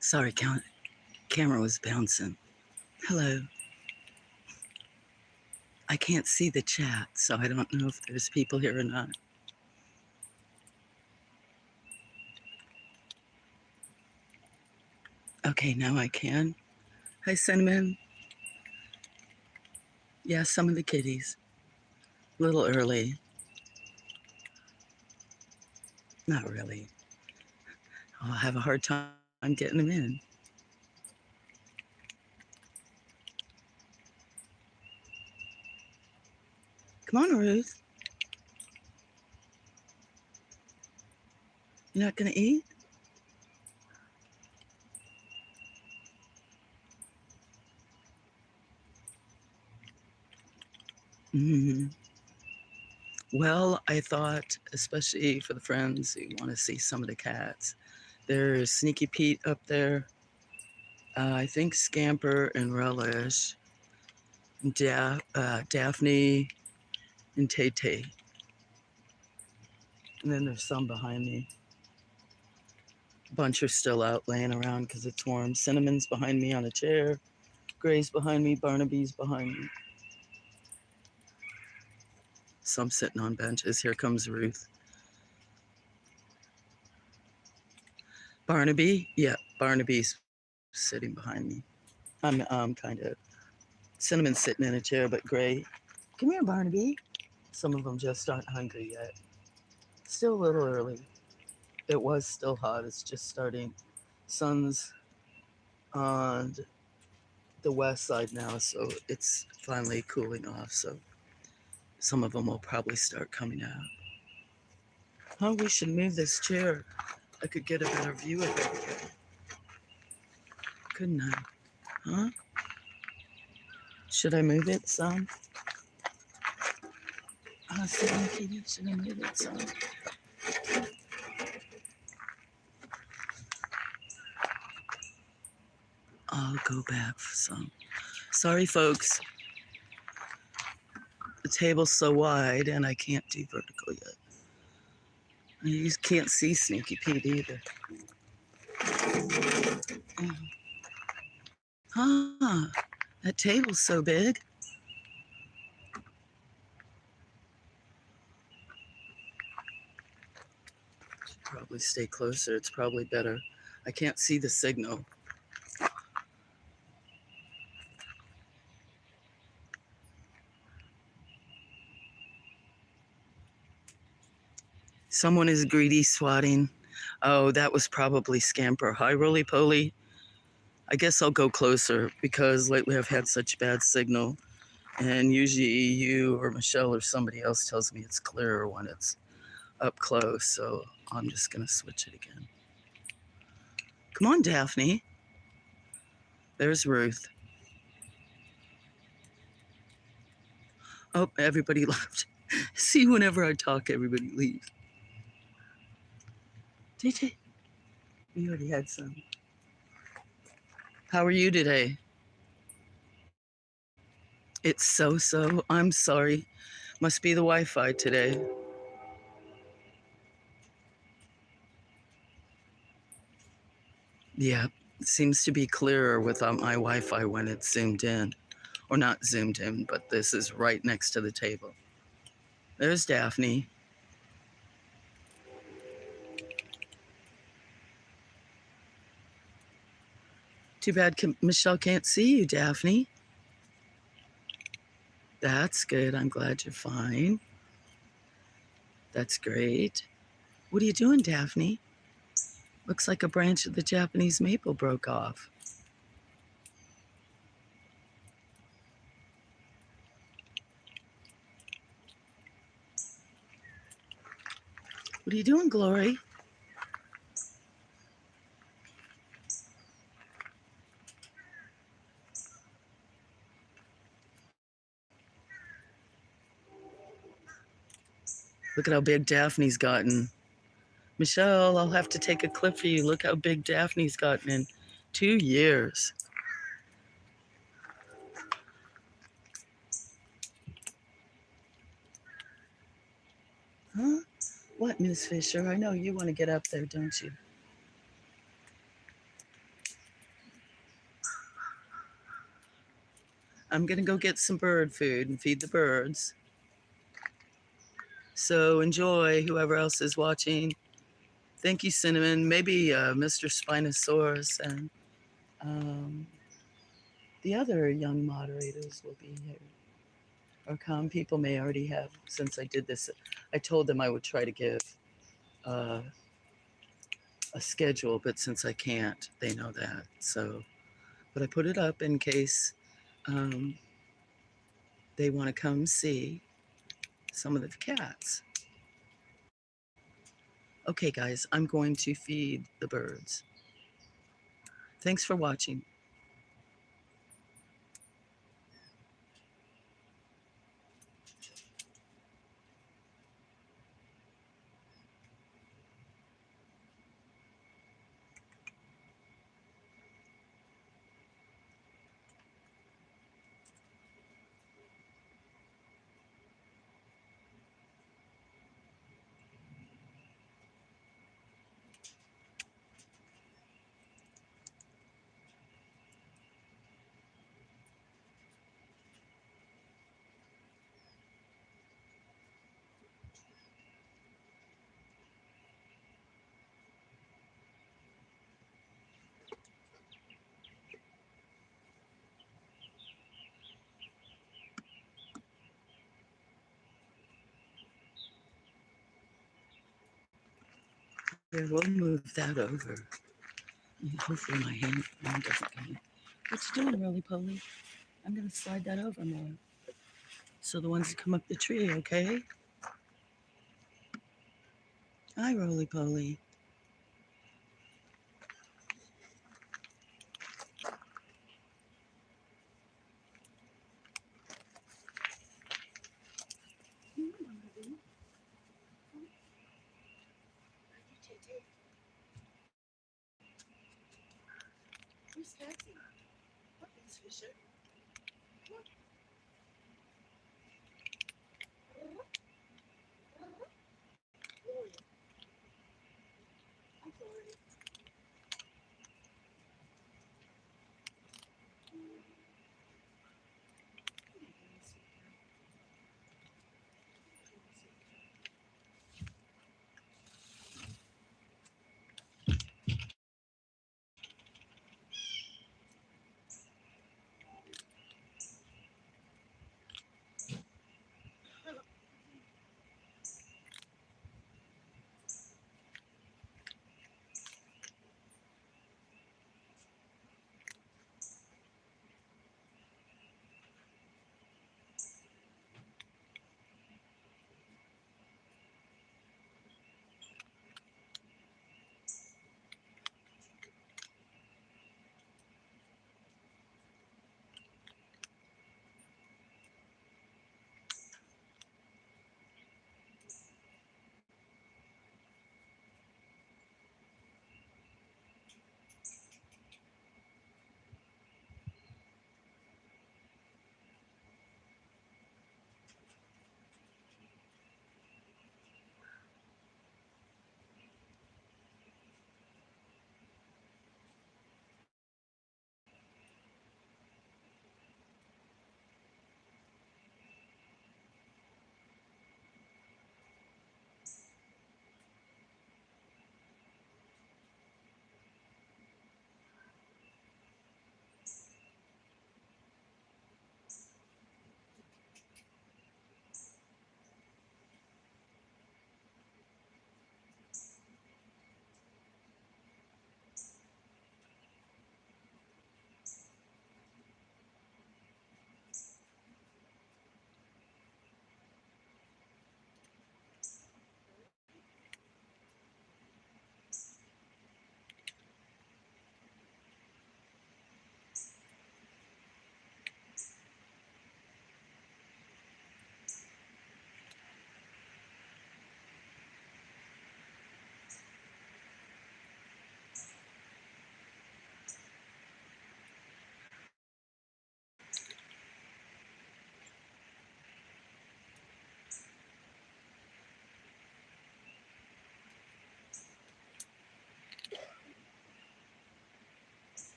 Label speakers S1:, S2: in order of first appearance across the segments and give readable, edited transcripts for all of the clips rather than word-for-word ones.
S1: Sorry, camera was bouncing. Hello. I can't see the chat, so I don't know if there's people here or not. Okay, now I can. Hi, Cinnamon. Yeah, some of the kitties. A little early. Not really. I'll have a hard time getting them in. Come on, Ruth. You're not going to eat? Mm-hmm. Well, I thought, especially for the friends who want to see some of the cats, there's Sneaky Pete up there. I think Scamper and Relish, Daphne and Tay Tay. And then there's some behind me. A bunch are still out laying around because it's warm. Cinnamon's behind me on a chair. Gray's behind me. Barnaby's behind me. Some sitting on benches. Here comes Ruth. Barnaby? Yeah, Barnaby's sitting behind me. I'm kind of... Cinnamon's sitting in a chair, but Gray... Come here, Barnaby. Some of them just aren't hungry yet. Still a little early. It was still hot. It's just starting. Sun's on the west side now, so it's finally cooling off. So some of them will probably start coming out. Oh, we should move this chair. I could get a better view of everything. Couldn't I? Huh? Should I move it some? Should I move it some? I'll go back for some. Sorry, folks. The table's so wide and I can't do vertical yet. You just can't see Sneaky Pete either. Huh. That table's so big. Should probably stay closer. It's probably better. I can't see the signal. Someone is greedy swatting. Oh, that was probably Scamper. Hi, Roly Poly. I guess I'll go closer because lately I've had such bad signal. And usually you or Michelle or somebody else tells me it's clearer when it's up close. So I'm just going to switch it again. Come on, Daphne. There's Ruth. Oh, everybody left. See, whenever I talk, everybody leaves. JJ, we already had some. How are you today? It's so. I'm sorry. Must be the Wi-Fi today. Yeah, it seems to be clearer without my Wi-Fi when it's zoomed in. Or not zoomed in, but this is right next to the table. There's Daphne. Too bad Michelle can't see you, Daphne. That's good. I'm glad you're fine. That's great. What are you doing, Daphne? Looks like a branch of the Japanese maple broke off. What are you doing, Glory? Look at how big Daphne's gotten. Michelle, I'll have to take a clip for you. Look how big Daphne's gotten in 2 years. Huh? What, Miss Fisher? I know you want to get up there, don't you? I'm going to go get some bird food and feed the birds. So enjoy, whoever else is watching. Thank you, Cinnamon. Maybe Mr. Spinosaurus and um, the other young moderators will be here or come. People may already have, since I did this. I told them I would try to give uh, a schedule, but since I can't, they know that. So, but I put it up in case um, they want to come see some of the cats. Okay, guys, I'm going to feed the birds. Thanks for watching. Yeah, we'll move that over. Hopefully my hand doesn't come in. What you doing, Roly Poly? I'm going to slide that over more. So the ones that come up the tree, okay? Hi, Roly Poly. Where's Taxi? What is Fisher?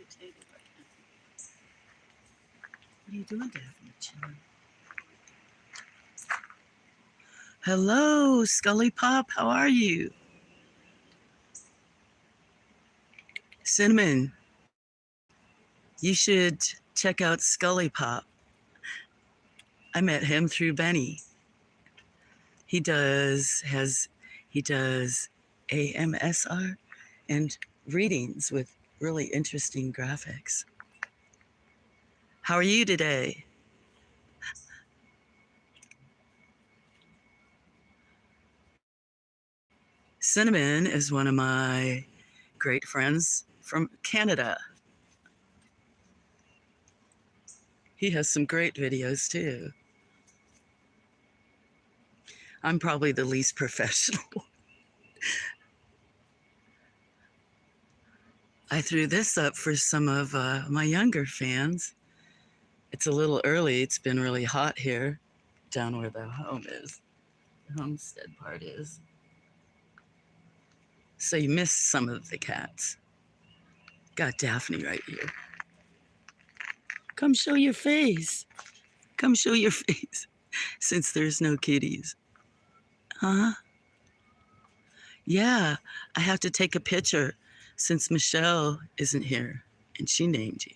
S1: irritated right now. What are you doing, Daphne? Chilling. Hello, Scully Pop. How are you? Cinnamon, you should check out Scully Pop. I met him through Benny. He does AMSR and readings with really interesting graphics. How are you today? Cinnamon is one of my great friends from Canada. He has some great videos too. I'm probably the least professional. I threw this up for some of my younger fans. It's a little early. It's been really hot here down where the home is, the homestead part is. So you missed some of the cats. Got Daphne right here. Come show your face. Come show your face since there's no kitties. Huh? Yeah, I have to take a picture since Michelle isn't here and she named you.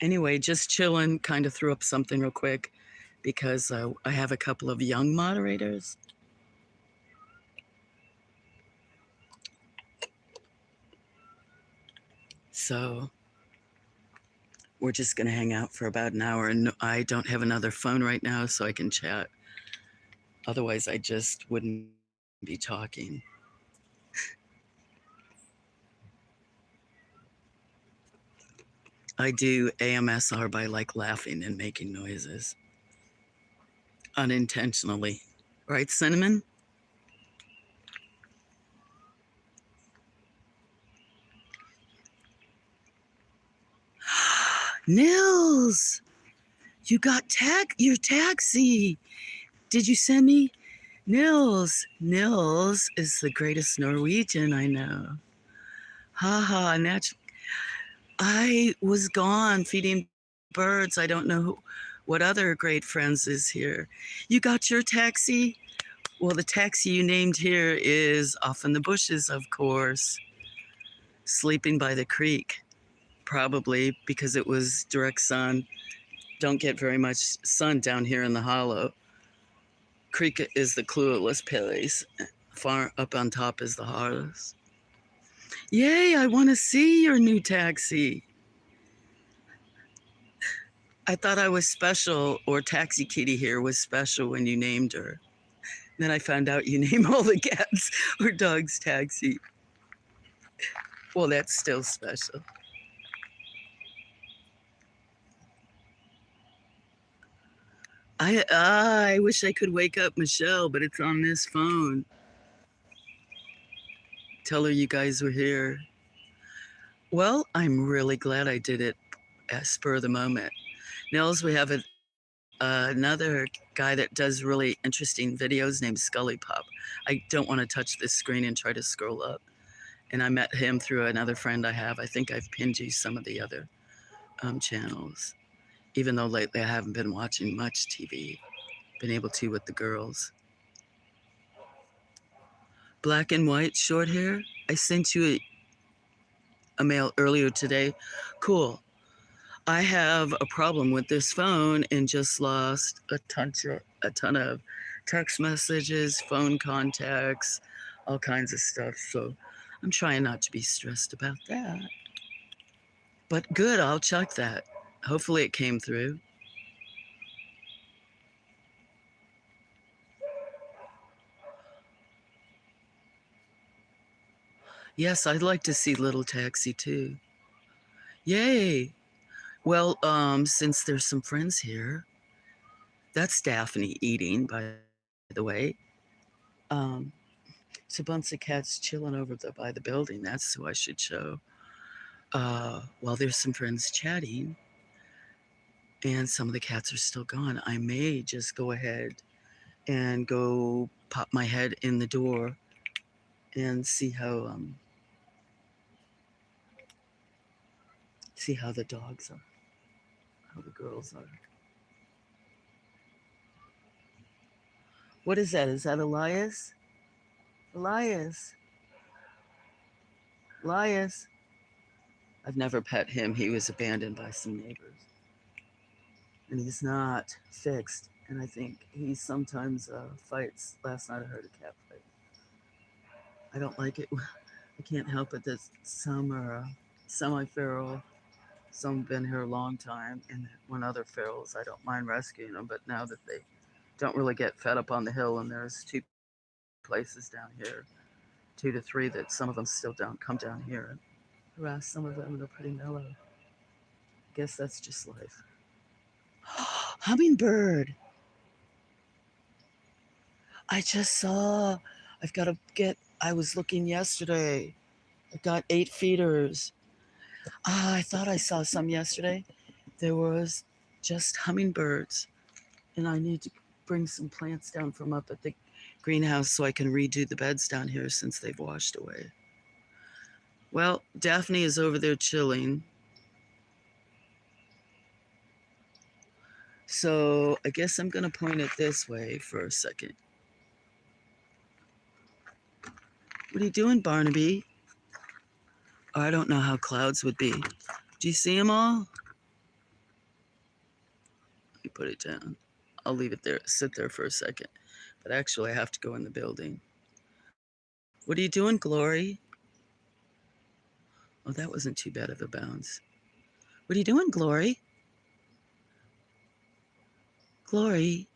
S1: Anyway, just chilling, kind of threw up something real quick because I have a couple of young moderators. So we're just going to hang out for about an hour, and I don't have another phone right now so I can chat. Otherwise, I just wouldn't be talking. I do AMSR by like laughing and making noises unintentionally. Right, Cinnamon? Nils, you got your taxi. Did you send me? Nils is the greatest Norwegian I know. Haha, I was gone feeding birds. I don't know what other great friends is here. You got your taxi? Well, the taxi you named here is off in the bushes, of course, sleeping by the creek, probably because it was direct sun. Don't get very much sun down here in the hollow. Creek is the clueless place. Far up on top is the harvest. Yay, I want to see your new taxi. I thought I was special, or Taxi Kitty here was special when you named her. Then I found out you name all the cats or dogs Taxi. Well, that's still special. I wish I could wake up Michelle, but it's on this phone. Tell her you guys were here. Well, I'm really glad I did it at spur of the moment. Nils, we have another guy that does really interesting videos named Scully Pop. I don't want to touch this screen and try to scroll up. And I met him through another friend I have. I think I've pinned you some of the other channels, even though lately I haven't been watching much TV. Been able to with the girls. Black and white short hair. I sent you a mail earlier today. Cool. I have a problem with this phone and just lost a ton of text messages, phone contacts, all kinds of stuff. So I'm trying not to be stressed about that. But good, I'll check that. Hopefully it came through. Yes, I'd like to see Little Taxi too. Yay. Well, since there's some friends here, that's Daphne eating, by the way. It's a bunch of cats chilling over by the building. That's who I should show. While there's some friends chatting. and some of the cats are still gone. I may just go ahead and go pop my head in the door and see how the dogs are, how the girls are. What is that? Is that Elias? Elias. Elias. I've never pet him. He was abandoned by some neighbors. And he's not fixed. And I think he sometimes fights. Last night I heard a cat fight. I don't like it. I can't help it that some are semi-feral, some have been here a long time, and when other ferals, I don't mind rescuing them. But now that they don't really get fed up on the hill, and there's 2 places down here, 2 to 3, that some of them still don't come down here and harass some of them, and they're pretty mellow. I guess that's just life. Hummingbird. I just saw. I've got to get. I was looking yesterday. I've got 8 feeders. I thought I saw some yesterday. There was just hummingbirds, and I need to bring some plants down from up at the greenhouse so I can redo the beds down here since they've washed away. Well, Daphne is over there chilling. So I guess I'm going to point it this way for a second. What are you doing, Barnaby? Oh, I don't know how clouds would be. Do you see them all? Let me put it down. I'll leave it there, sit there for a second. But actually, I have to go in the building. What are you doing, Glory? Oh, that wasn't too bad of a bounce. What are you doing, Glory? Glory.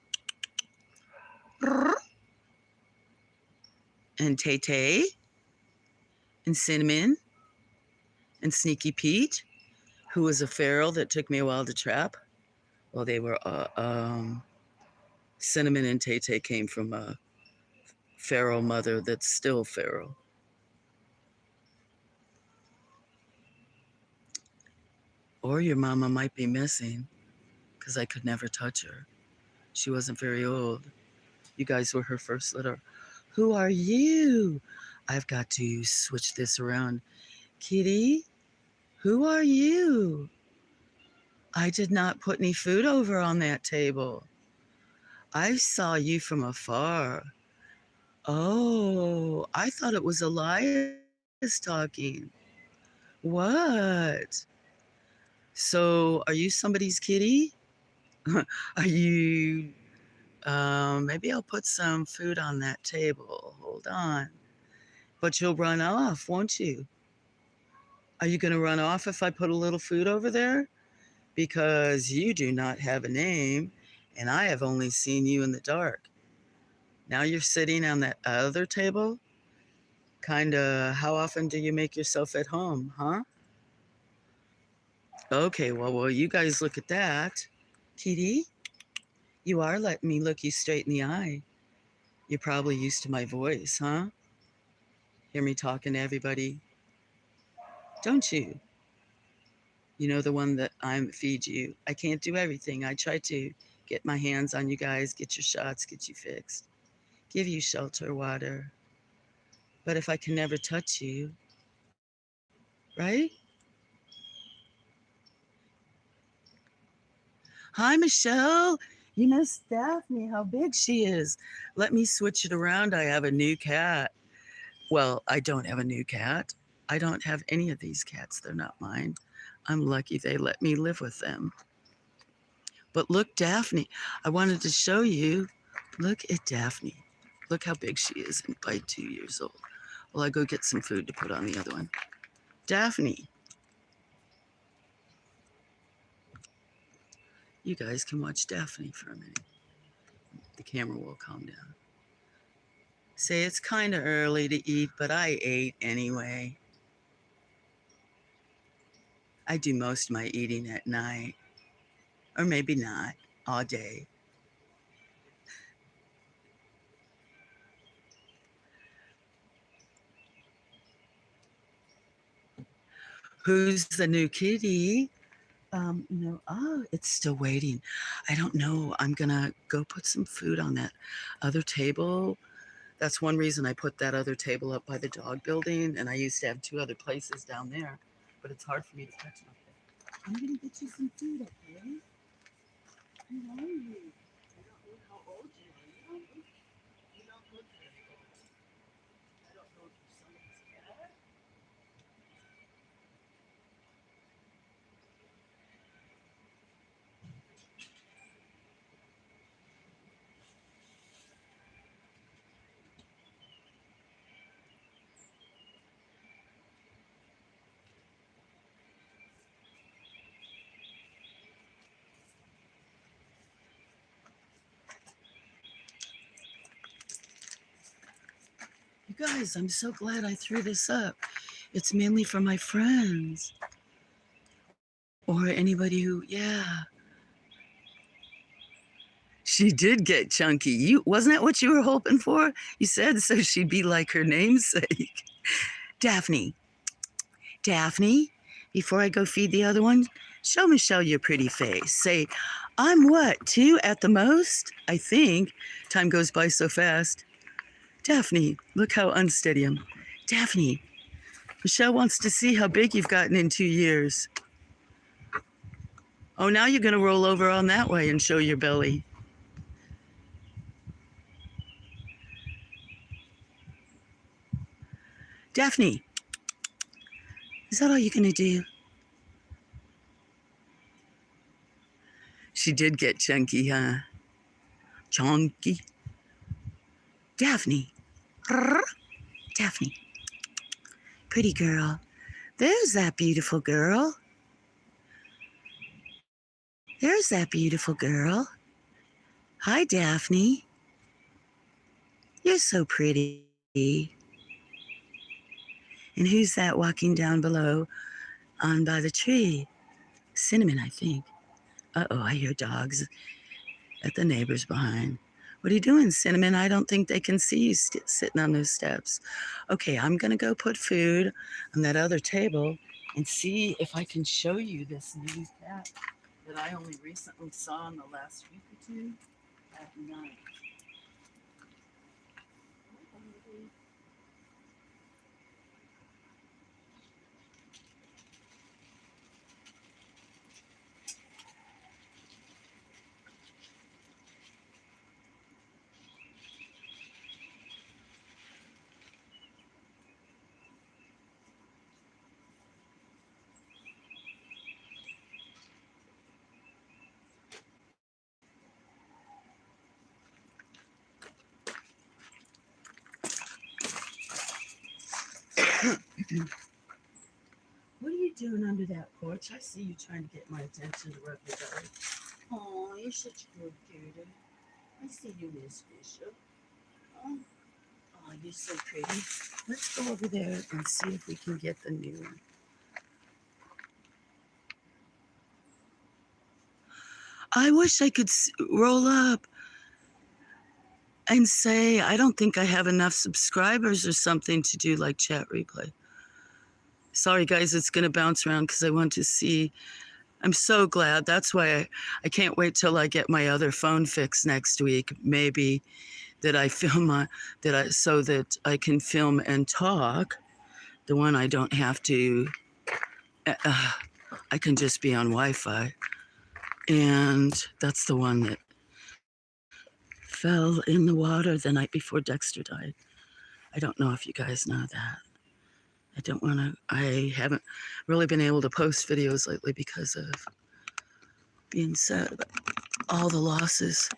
S1: And Tay-Tay. And Cinnamon. And Sneaky Pete, who was a feral that took me a while to trap. Well, they were, Cinnamon and Tay-Tay came from a feral mother that's still feral. Or your mama might be missing, because I could never touch her. She wasn't very old. You guys were her first litter. Who are you? I've got to switch this around. Kitty, who are you? I did not put any food over on that table. I saw you from afar. Oh, I thought it was Elias talking. What? So, are you somebody's kitty? Are you, maybe I'll put some food on that table. Hold on. But you'll run off, won't you? Are you going to run off if I put a little food over there? Because you do not have a name, and I have only seen you in the dark. Now you're sitting on that other table? Kinda, how often do you make yourself at home, huh? Okay, well, you guys look at that. Kitty, you are letting me look you straight in the eye. You're probably used to my voice, huh? Hear me talking to everybody, don't you? You know, the one that I feed you. I can't do everything. I try to get my hands on you guys, get your shots, get you fixed, give you shelter, water. But if I can never touch you, right? Hi, Michelle. You missed Daphne, how big she is. Let me switch it around. I have a new cat. Well, I don't have a new cat. I don't have any of these cats. They're not mine. I'm lucky they let me live with them. But look, Daphne, I wanted to show you. Look at Daphne. Look how big she is by 2 years old. Well, I go get some food to put on the other one. Daphne. You guys can watch Daphne for a minute. The camera will calm down. Say it's kind of early to eat, but I ate anyway. I do most of my eating at night, or maybe not, all day. Who's the new kitty? It's still waiting. I don't know. I'm gonna go put some food on that other table. That's one reason I put that other table up by the dog building, and I used to have two other places down there, but it's hard for me to catch up there. I'm gonna get you some food, okay? How are you? I don't know how old you are. You don't look very old. I don't know if you're someone's cat. You guys, I'm so glad I threw this up. It's mainly for my friends or anybody who, yeah. She did get chunky. You wasn't that what you were hoping for? You said so she'd be like her namesake. Daphne, Daphne, before I go feed the other one, show Michelle your pretty face. Say, I'm what, 2 at the most? I think. Time goes by so fast. Daphne, look how unsteady I am. Daphne, Michelle wants to see how big you've gotten in 2 years. Oh, now you're going to roll over on that way and show your belly. Daphne, is that all you're going to do? She did get chunky, huh? Chunky. Daphne. Daphne. Pretty girl. There's that beautiful girl. There's that beautiful girl. Hi, Daphne. You're so pretty. And who's that walking down below on by the tree? Cinnamon, I think. Uh-oh, I hear dogs at the neighbors behind. What are you doing, Cinnamon? I don't think they can see you sitting on those steps. Okay, I'm going to go put food on that other table and see if I can show you this new cat that I only recently saw in the last week or two at night. What are you doing under that porch? I see you trying to get my attention to rub your belly. Oh, you're such a good cutie. I see you, Miss Bishop. Oh, you're so pretty. Let's go over there and see if we can get the new one. I wish I could roll up and say, I don't think I have enough subscribers or something to do like chat replay. Sorry, guys, it's going to bounce around because I want to see. I'm so glad. That's why I can't wait till I get my other phone fixed next week. Maybe that I film so that I can film and talk. The one I don't have to. I can just be on Wi-Fi, and that's the one that fell in the water the night before Dexter died. I don't know if you guys know that. I haven't really been able to post videos lately because of being sad about all the losses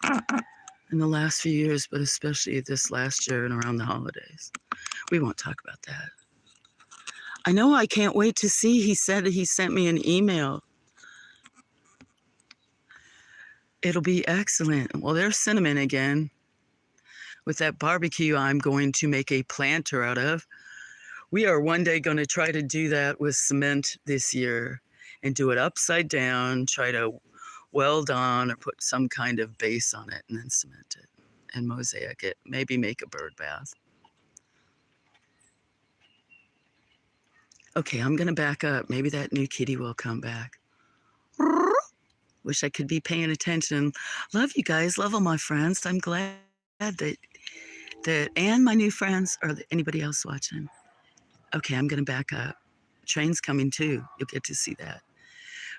S1: in the last few years, but especially this last year and around the holidays. We won't talk about that. I know I can't wait to see. He said he sent me an email. It'll be excellent. Well, there's Cinnamon again. With that barbecue I'm going to make a planter out of. We are one day going to try to do that with cement this year and do it upside down, try to weld on or put some kind of base on it and then cement it and mosaic it. Maybe make a bird bath. Okay, I'm going to back up. Maybe that new kitty will come back. Wish I could be paying attention. Love you guys. Love all my friends. I'm glad that and my new friends or anybody else watching. Okay, I'm gonna back up. Train's coming too. You'll get to see that.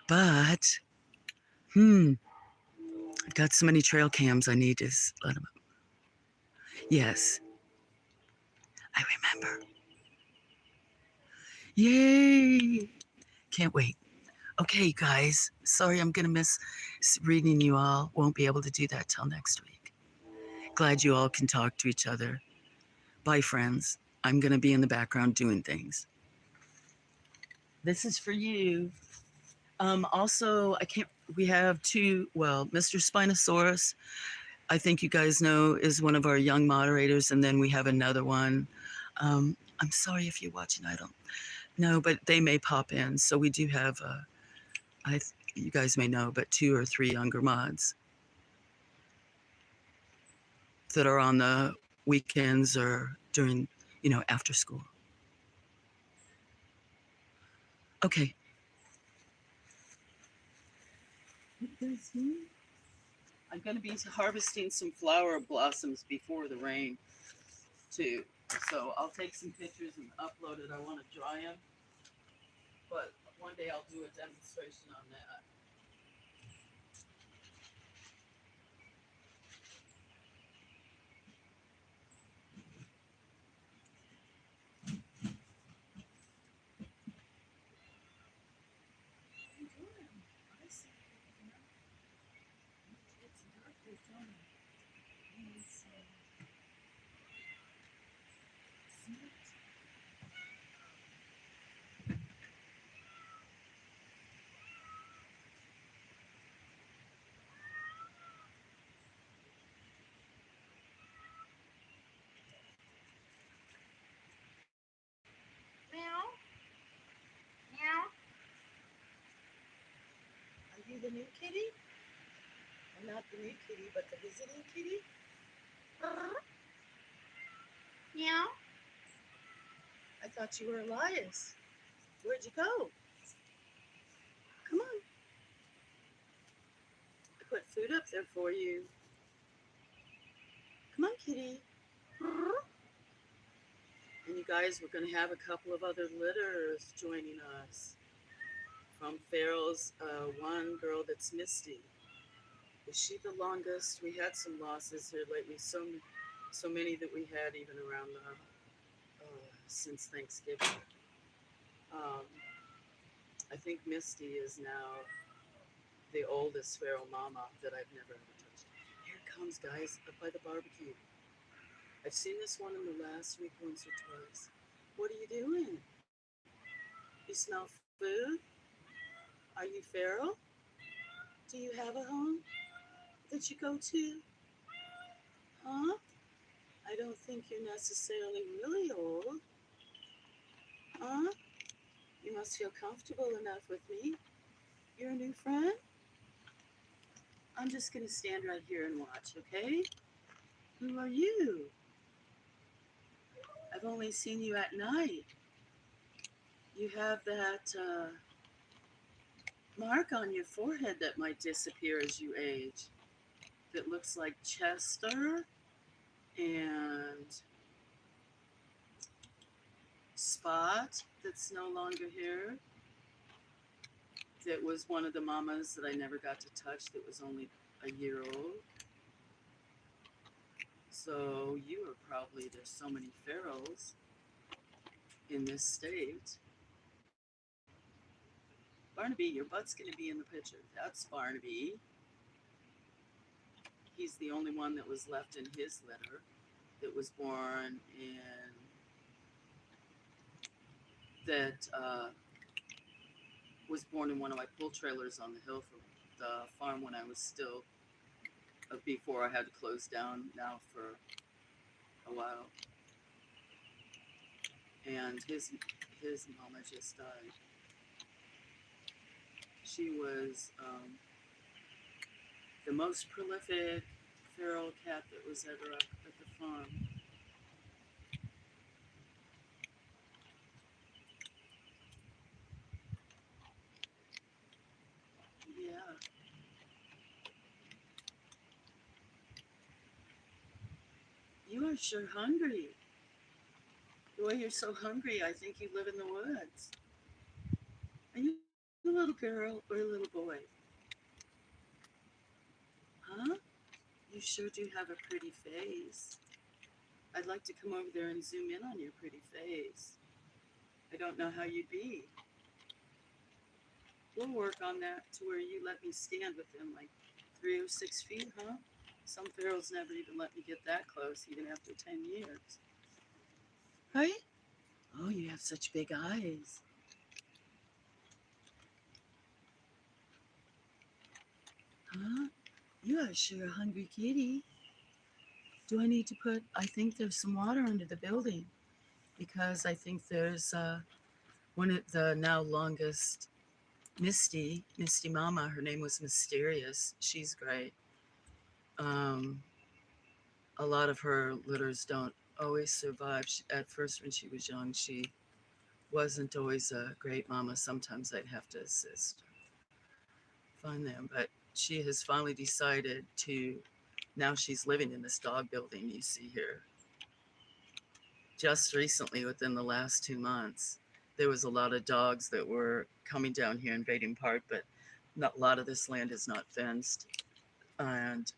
S1: But I've got so many trail cams. I need to let them up. Yes, I remember. Yay! Can't wait. Okay, guys. Sorry, I'm gonna miss reading you all. Won't be able to do that till next week. Glad you all can talk to each other. Bye, friends. I'm gonna be in the background doing things. This is for you. Also, I can't. We have two. Well, Mr. Spinosaurus, I think you guys know, is one of our young moderators, and then we have another one. I'm sorry if you're watching. I don't know, but they may pop in. So we do have. You guys may know, but 2 or 3 younger mods that are on the weekends or during, after school. Okay. I'm going to be harvesting some flower blossoms before the rain, too. So I'll take some pictures and upload it. I want to dry them, but one day I'll do a demonstration on that.
S2: Meow. Meow.
S1: Are you the new kitty? I'm not the new kitty, but the visiting kitty?
S2: Meow.
S1: I thought you were Elias. Where'd you go? Come on. I put food up there for you. Come on, kitty. And you guys, we're going to have a couple of other litters joining us. From Farrell's one girl that's Misty. Is she the longest? We had some losses here lately. So many that we had even around since Thanksgiving. I think Misty is now the oldest Farrell mama that I've never ever touched. Here it comes, guys, up by the barbecue. I've seen this one in the last week once or twice. What are you doing? You smell food? Are you Farrell? Do you have a home that you go to? Huh? I don't think you're necessarily really old. Huh? You must feel comfortable enough with me. You're a new friend? I'm just going to stand right here and watch, okay? Who are you? I've only seen you at night. You have that mark on your forehead that might disappear as you age. That looks like Chester and Spot that's no longer here. That was one of the mamas that I never got to touch that was only a year old. So you are probably, there's so many Farrells in this state. Barnaby, your butt's going to be in the picture. That's Barnaby. He's the only one that was left in his litter that was born in, was born in one of my pull trailers on the hill from the farm when I was still, before I had to close down now for a while. And his mama just died. She was the most prolific feral cat that was ever up at the farm. Yeah. are sure hungry. The way you're so hungry, I think you live in the woods. Are you a little girl or a little boy? Huh? You sure do have a pretty face. I'd like to come over there and zoom in on your pretty face. I don't know how you'd be. We'll work on that to where you let me stand within like 3 or 6 feet, huh? Some pharaohs never even let me get that close, even after 10 years. Right? Oh, you have such big eyes. Huh? You are sure a hungry kitty. Do I need to put, I think there's some water under the building because I think there's one of the now longest Misty Mama, her name was Mysterious. She's great. Um, a lot of her litters don't always survive. At first, when she was young, she wasn't always a great mama. Sometimes I'd have to assist find them, but she has finally decided to. Now she's living in this dog building you see here. Just recently, within the last 2 months, there was a lot of dogs that were coming down here invading park, but a lot of this land is not fenced, and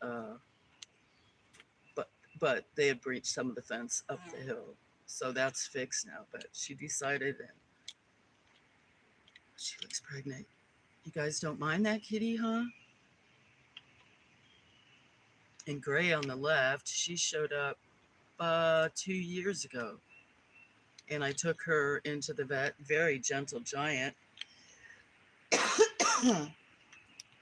S1: but they had breached some of the fence up the hill, so that's fixed now. But she decided, and she looks pregnant. You guys don't mind that kitty, huh? And Gray on the left, she showed up 2 years ago, and I took her into the vet. Very gentle giant.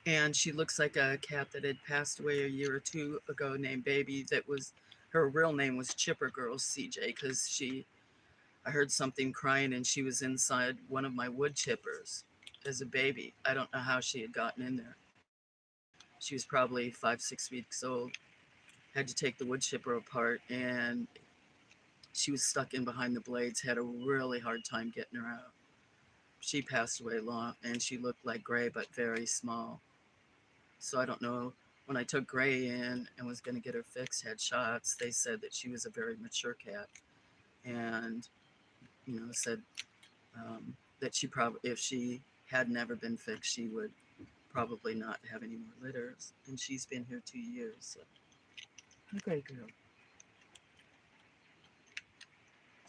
S1: And she looks like a cat that had passed away a year or two ago named Baby. That was, her real name was Chipper Girl CJ, because I heard something crying and she was inside one of my wood chippers as a baby. I don't know how she had gotten in there. She was probably 5, 6 weeks old. Had to take the wood chipper apart, and she was stuck in behind the blades, had a really hard time getting her out. She passed away long, and she looked like Gray, but very small. So I don't know, when I took Gray in and was going to get her fixed, had shots, they said that she was a very mature cat. And, said that she probably, if she had never been fixed, she would probably not have any more litters. And she's been here 2 years. So. A great girl.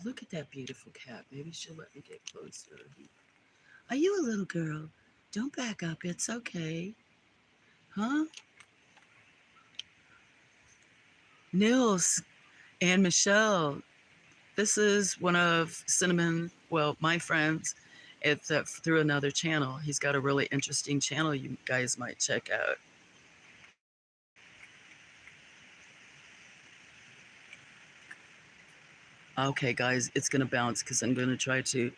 S1: Look at that beautiful cat. Maybe she'll let me get closer. Are you a little girl? Don't back up. It's okay. Huh? Nils and Michelle. This is one of Cinnamon, well, my friends through another channel. He's got a really interesting channel you guys might check out. Okay, guys, it's going to bounce because I'm going to try to,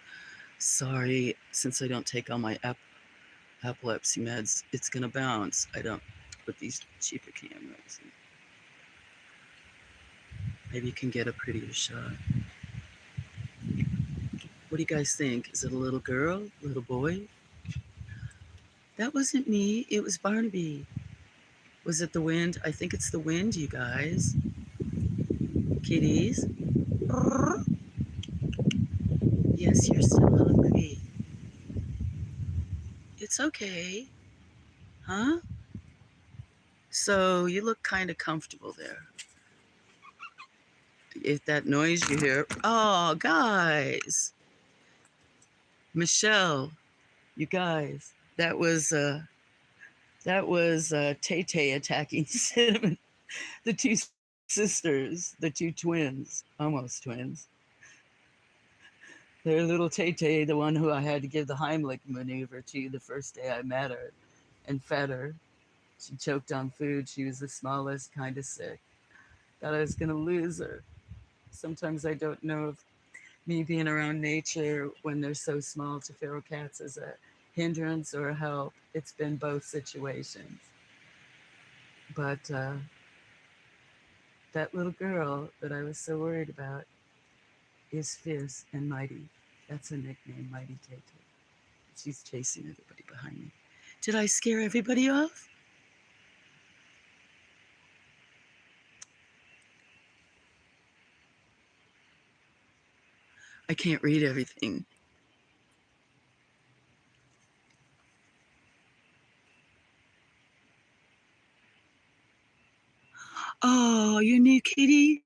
S1: sorry, since I don't take all my epilepsy meds, it's going to bounce. I don't with these cheaper cameras. Maybe you can get a prettier shot. What do you guys think? Is it a little girl, little boy? That wasn't me. It was Barnaby. Was it the wind? I think it's the wind, you guys. Kitties. Yes, you're still hungry. It's okay. Huh? So you look kind of comfortable there. If that noise you hear, oh, guys. Michelle, you guys, that was Tay-Tay attacking Cinnamon. The two sisters, the two twins, almost twins. Their little Tay-Tay, the one who I had to give the Heimlich maneuver to the first day I met her and fed her. She choked on food. She was the smallest, kind of sick. Thought I was going to lose her. Sometimes I don't know if me being around nature when they're so small to feral cats is a hindrance or a help. It's been both situations. But that little girl that I was so worried about is fierce and mighty. That's her nickname, Mighty Tay-Tay. She's chasing everybody behind me. Did I scare everybody off? I can't read everything. Oh, your new kitty?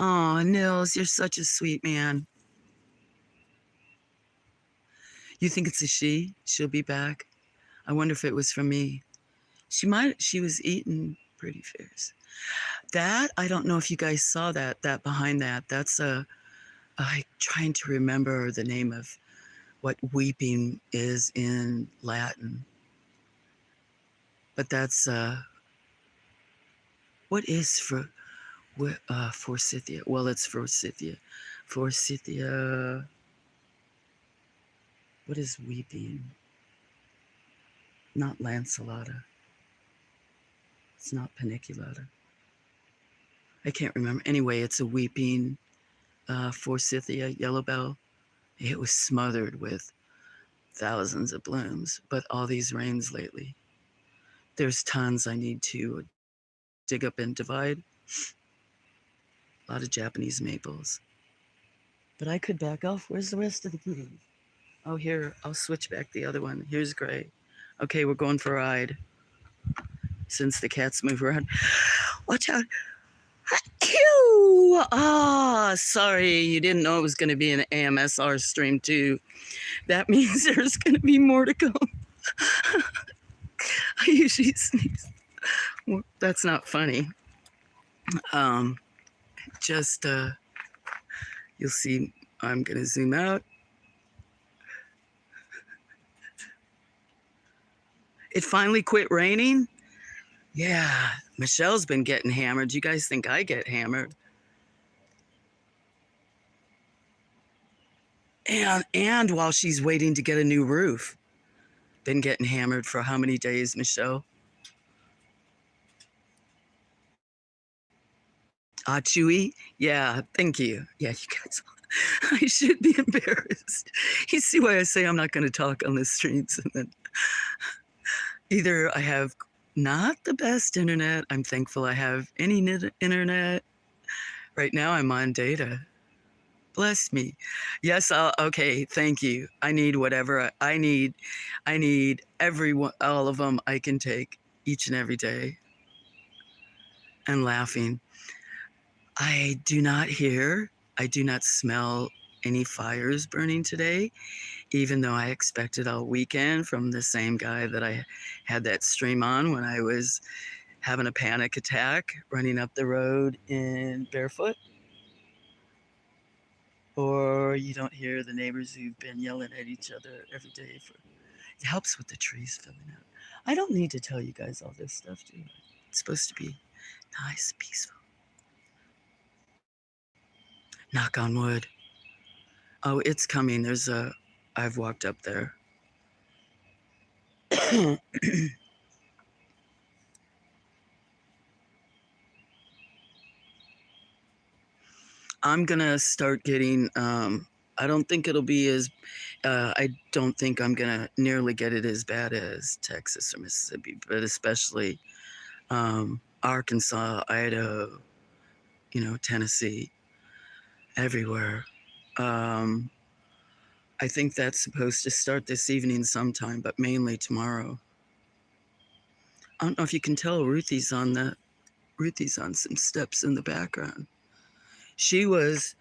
S1: Oh, Nils, you're such a sweet man. You think it's a she? She'll be back? I wonder if it was from me. She was eating pretty fierce. That, I don't know if you guys saw that behind that's I trying to remember the name of what weeping is in Latin. But that's, what is forsythia? Well, it's forsythia. Forsythia, what is weeping? Not lanceolata. It's not paniculata. I can't remember. Anyway, it's a weeping forsythia, yellow bell. It was smothered with thousands of blooms, but all these rains lately. There's tons I need to dig up and divide. A lot of Japanese maples. But I could back off. Where's the rest of the kitties? Oh, here, I'll switch back the other one. Here's Gray. Okay, we're going for a ride. Since the cats move around. Watch out. Achoo! Ah, sorry, you didn't know it was going to be an AMSR stream too. That means there's going to be more to come. I usually sneeze. Well, that's not funny. Just you'll see. I'm going to zoom out. It finally quit raining. Yeah, Michelle's been getting hammered. You guys think I get hammered? And while she's waiting to get a new roof. Been getting hammered for how many days, Michelle? Chewy? Yeah, thank you. Yeah, you guys, I should be embarrassed. You see why I say I'm not going to talk on the streets. And then either I have not the best internet. I'm thankful I have any internet. Right now I'm on data. Bless me. Yes, okay, thank you. I need whatever I need. I need everyone, all of them I can take each and every day. And laughing. I do not smell any fires burning today, even though I expected all weekend from the same guy that I had that stream on when I was having a panic attack running up the road in barefoot. Or you don't hear the neighbors who've been yelling at each other every day for it helps with the trees filling out. I don't need to tell you guys all this stuff, do I? It's supposed to be nice, peaceful. Knock on wood. Oh, it's coming. I've walked up there. I'm gonna start getting, I don't think it'll be as, I don't think I'm gonna nearly get it as bad as Texas or Mississippi, but especially Arkansas, Idaho, Tennessee, everywhere. I think that's supposed to start this evening sometime, but mainly tomorrow. I don't know if you can tell Ruthie's on some steps in the background. She was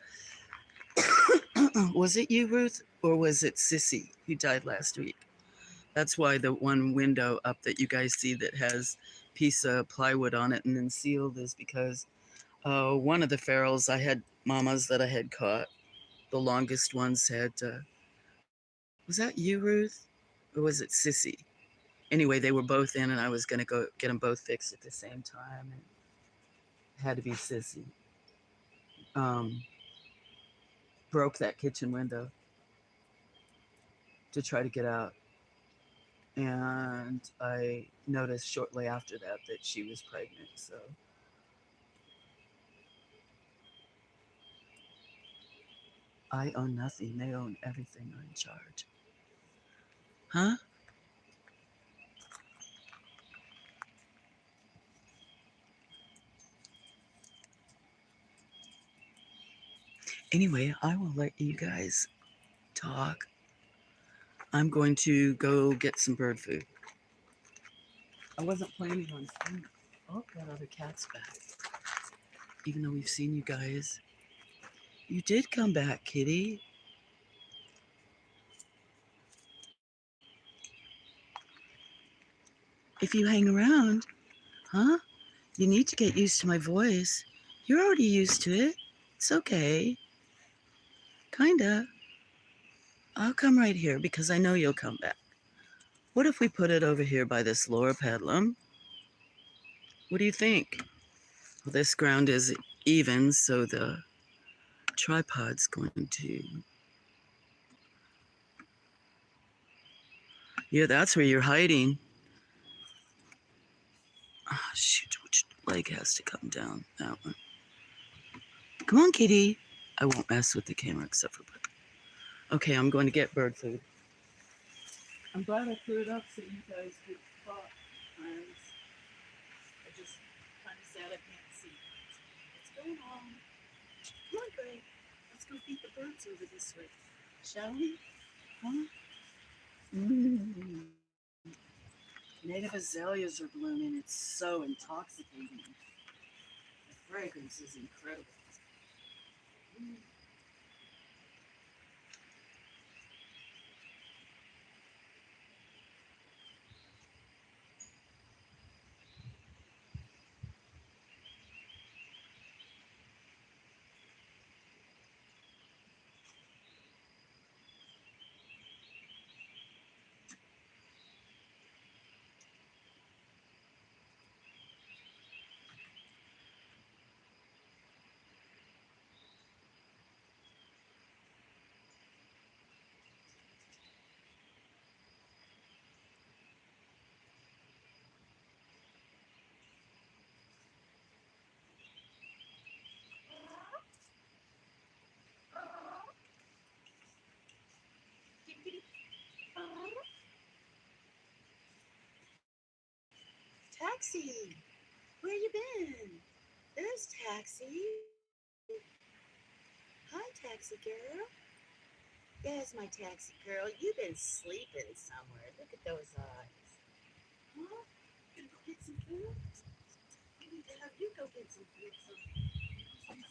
S1: was it you, Ruth, or was it Sissy who died last week? That's why the one window up that you guys see that has piece of plywood on it and then sealed is because one of the ferals, I had mamas that I had caught. The longest ones had, was that you, Ruth? Or was it Sissy? Anyway, they were both in and I was going to go get them both fixed at the same time. And it had to be Sissy. Broke that kitchen window to try to get out. And I noticed shortly after that she was pregnant. So I own nothing. They own everything. I'm in charge. Huh? Anyway, I will let you guys talk. I'm going to go get some bird food. I wasn't planning on seeing. Oh, that other cat's back. Even though we've seen you guys. You did come back, kitty. If you hang around, huh? You need to get used to my voice. You're already used to it. It's okay. Kinda. I'll come right here because I know you'll come back. What if we put it over here by this loropetalum? What do you think? Well, this ground is even, so the tripod's going to. Yeah, that's where you're hiding. Oh, shoot, which leg has to come down? That one. Come on, kitty. I won't mess with the camera except for. Okay, I'm going to get bird food. I'm glad I put it up so you guys could talk, friends. I just kind of sad I can't see. What's going on? Come on, Gray. Let's go feed the birds over this way. Shall we? Huh? Mm. Native azaleas are blooming. It's so intoxicating. The fragrance is incredible. Mm. Taxi, where you been? There's Taxi. Hi, Taxi girl. There's my taxi girl. You've been sleeping somewhere. Look at those eyes. Huh? Gonna go get some food? I need to have you go get some food. So what are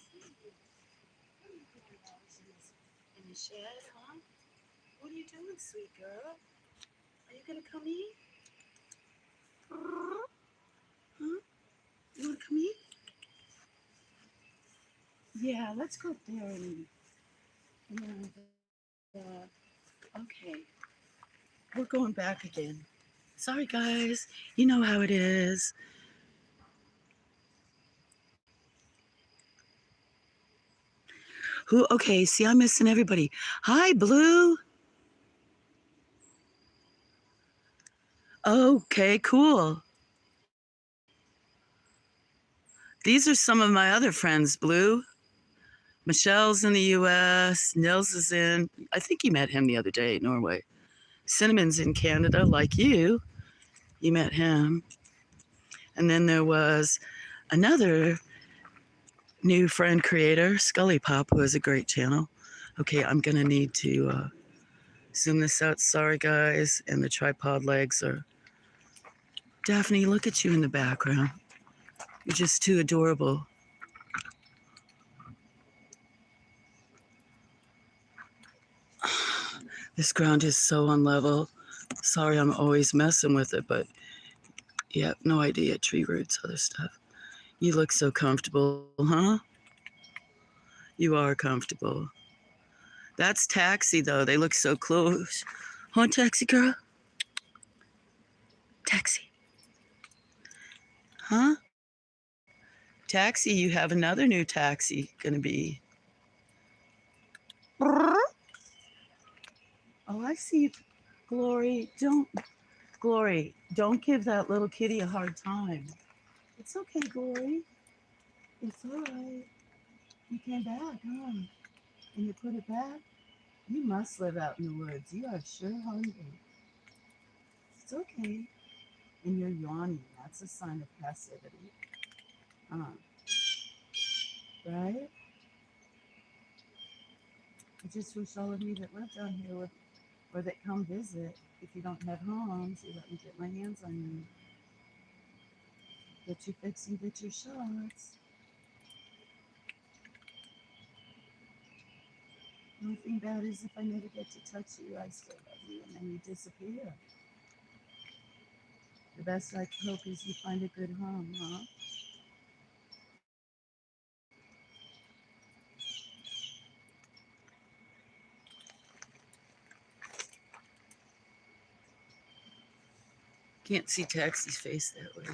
S1: you doing out in the shed, huh? What are you doing, sweet girl? Are you gonna come eat? Huh? You wanna come eat? Yeah, let's go up there and okay. We're going back again. Sorry, guys. You know how it is. Who? Okay, see, I'm missing everybody. Hi, Blue. Okay, cool. These are some of my other friends, Blue. Michelle's in the US. Nils is in, I think you met him the other day, Norway. Cinnamon's in Canada, like you. You met him. And then there was another new friend creator, Scully Pop, who has a great channel. Okay, I'm going to need to zoom this out. Sorry, guys. And the tripod legs are. Daphne, look at you in the background. You're just too adorable. This ground is so unlevel. Sorry, I'm always messing with it, but you have no idea. Tree roots, other stuff. You look so comfortable, huh? You are comfortable. That's Taxi, though. They look so close. Huh, Taxi girl? Taxi. Huh? Taxi, you have another new taxi gonna be. Oh, I see you. Glory, don't give that little kitty a hard time. It's okay, Glory. It's all right. You came back, huh? And you put it back? You must live out in the woods. You are sure hungry. It's okay. And you're yawning. That's a sign of passivity. Right? just wish all of you that live down here would, or that come visit, if you don't have homes, you let me get my hands on you. Get your fix and get your shots. The only thing bad is if I never get to touch you, I still love you, and then you disappear. The best I can hope is you find a good home, huh? Can't see Taxi's face that way.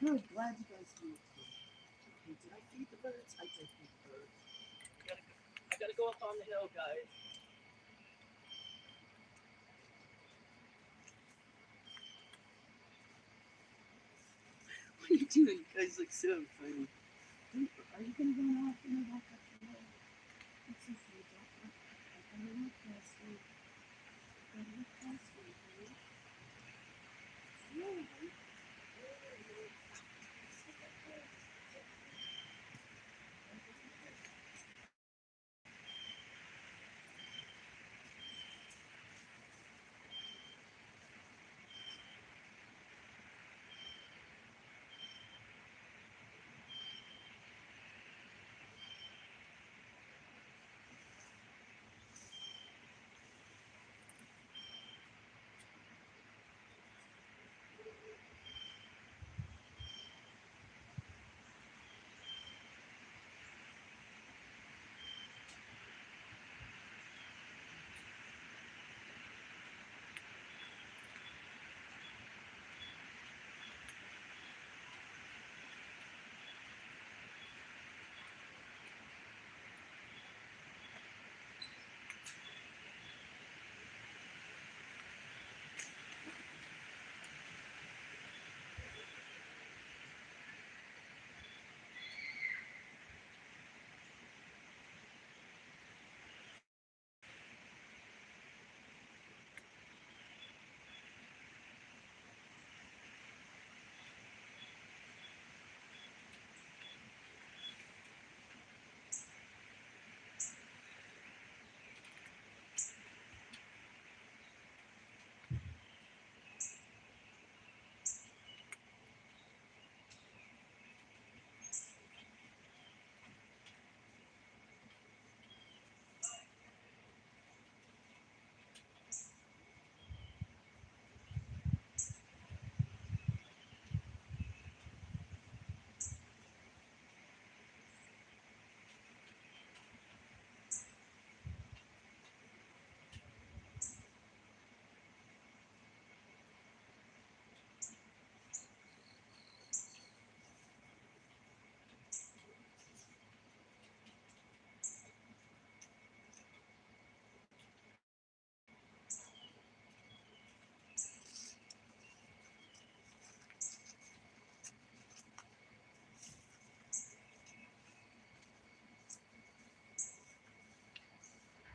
S1: Good, glad you guys moved. Okay, did I feed the birds? I did feed the birds. I gotta go up on the hill, guys. What are you doing? You guys look so funny. Are you gonna run off and walk up the hill? It's okay, don't look. I gotta look past you. I gotta look past you, okay? Slowly.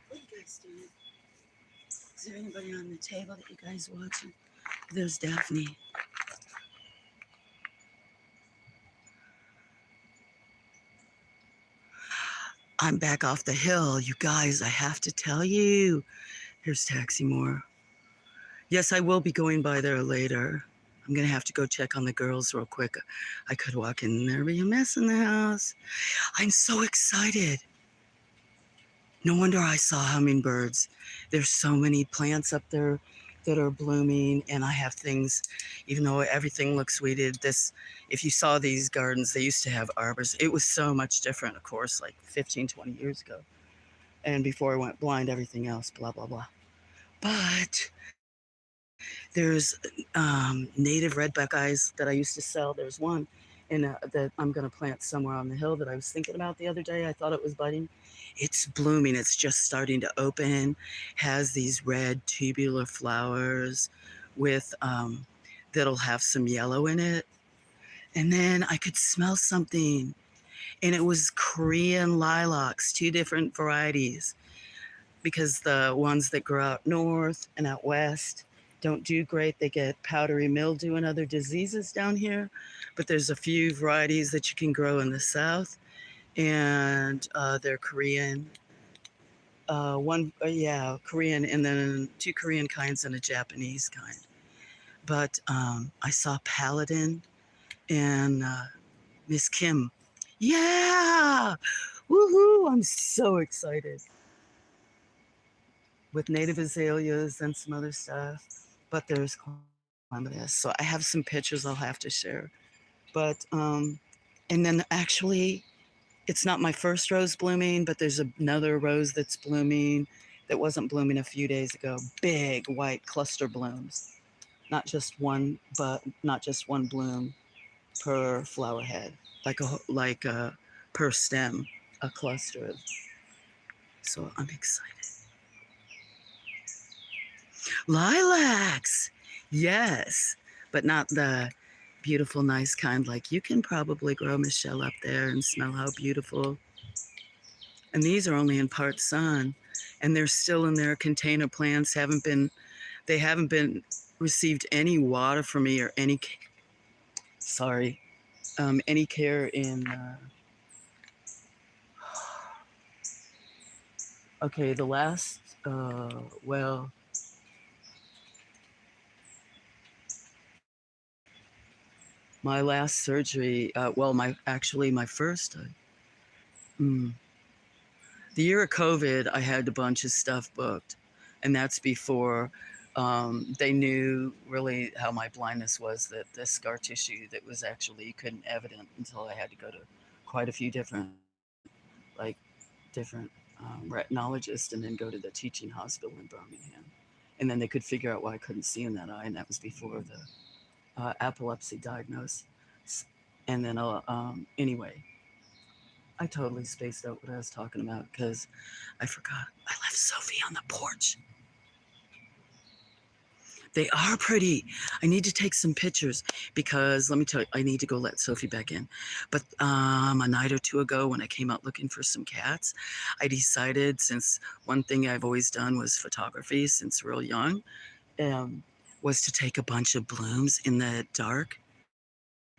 S1: What are you guys doing? Is there anybody on the table that you guys are watching? There's Daphne. I'm back off the hill. You guys, I have to tell you. Here's Taxi Moore. Yes, I will be going by there later. I'm going to have to go check on the girls real quick. I could walk in there, be a mess in the house. I'm so excited. No wonder I saw hummingbirds. There's so many plants up there that are blooming, and I have things, even though everything looks weeded. If you saw these gardens, they used to have arbors. It was so much different, of course, like 15, 20 years ago. And before I went blind, everything else, blah, blah, blah. But there's native red buckeyes that I used to sell. There's one that I'm going to plant somewhere on the hill that I was thinking about the other day. I thought it was budding. It's blooming. It's just starting to open. Has these red tubular flowers with that'll have some yellow in it. And then I could smell something, and it was Korean lilacs, two different varieties. because the ones that grow out north and out west don't do great. They get powdery mildew and other diseases down here. But there's a few varieties that you can grow in the south, and they're Korean. Korean, and then 2 Korean kinds and a Japanese kind. But I saw Paladin and Miss Kim. Yeah! Woohoo! I'm so excited. With native azaleas and some other stuff. But there's clematis. So I have some pictures I'll have to share. But, and then actually, it's not my first rose blooming, but there's another rose that's blooming that wasn't blooming a few days ago. Big white cluster blooms. Not just one bloom per flower head, like a per stem, a cluster of. So I'm excited. Lilacs, yes, but not the beautiful, nice kind. Like you can probably grow, Michelle, up there and smell how beautiful. And these are only in part sun, and they're still in their container plants. They haven't been received any water from me or any care in. Okay, the last my last surgery. My first. The year of COVID, I had a bunch of stuff booked, and that's before they knew really how my blindness was, that the scar tissue that was actually couldn't evident until I had to go to quite a few different retinologists and then go to the teaching hospital in Birmingham. And then they could figure out why I couldn't see in that eye, and that was before the epilepsy diagnosis. And then, anyway, I totally spaced out what I was talking about because I forgot. I left Sophie on the porch. They are pretty. I need to take some pictures because let me tell you, I need to go let Sophie back in. But a night or two ago when I came out looking for some cats, I decided, since one thing I've always done was photography since real young, was to take a bunch of blooms in the dark.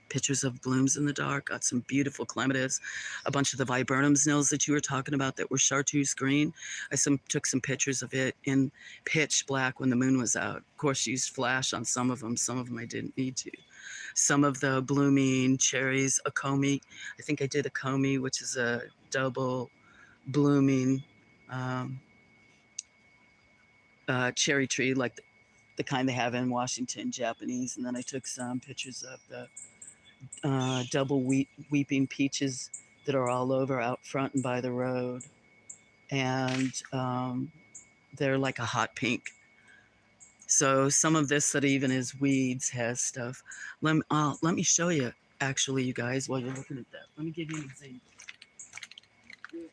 S1: Pictures of blooms in the dark. Got some beautiful clematis, a bunch of the viburnum snails that you were talking about that were chartreuse green. I took some pictures of it in pitch black when the moon was out. Of course, used flash on some of them I didn't need to. Some of the blooming cherries, a comey. I think I did a comey, which is a double blooming cherry tree, like the kind they have in Washington, Japanese. And then I took some pictures of the double weeping peaches that are all over out front and by the road, and they're like a hot pink. So some of this that even is weeds has stuff. Let me show you, actually, you guys, while you're looking at that. Let me give you an example.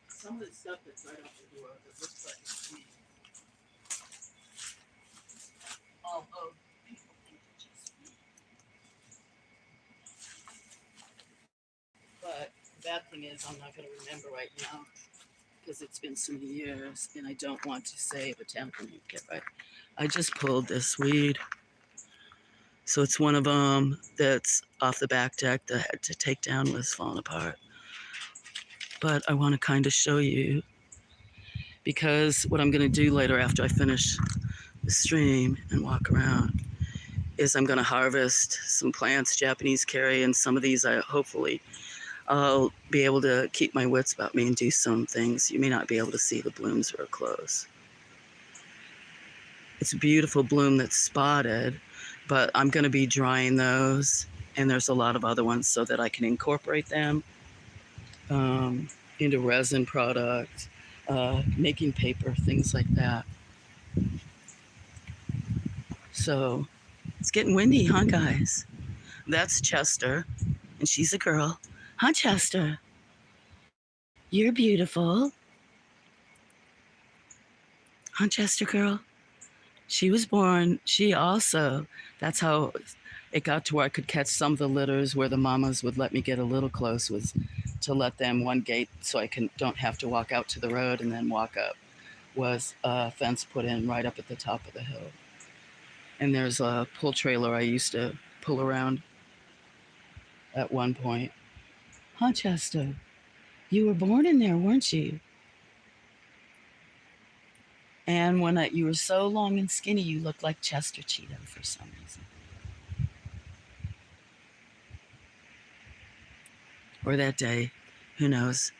S1: Some of the stuff that's right off the door that looks like it's weeds. Although people think it's just weeds. But the bad thing is I'm not going to remember right now because it's been so many years and I don't want to say a temperament get right. I just pulled this weed. So it's one of them that's off the back deck that I had to take down, was falling apart. But I want to kind of show you, because what I'm going to do later after I finish the stream and walk around is I'm going to harvest some plants, Japanese curry, and some of these I'll be able to keep my wits about me and do some things. You may not be able to see the blooms real close. It's a beautiful bloom that's spotted, but I'm going to be drying those, and there's a lot of other ones so that I can incorporate them into resin product, making paper, things like that. So it's getting windy, huh, guys? That's Chester, and she's a girl. Huh, Chester? You're beautiful. Huh, Chester girl? She was born, that's how it got to where I could catch some of the litters where the mamas would let me get a little close, was to let them one gate so I don't have to walk out to the road and then walk up was a fence put in right up at the top of the hill. And there's a pull trailer I used to pull around at one point. Huh, Chester? You were born in there, weren't you? And when you were so long and skinny, you looked like Chester Cheetah for some reason. Or that day, who knows?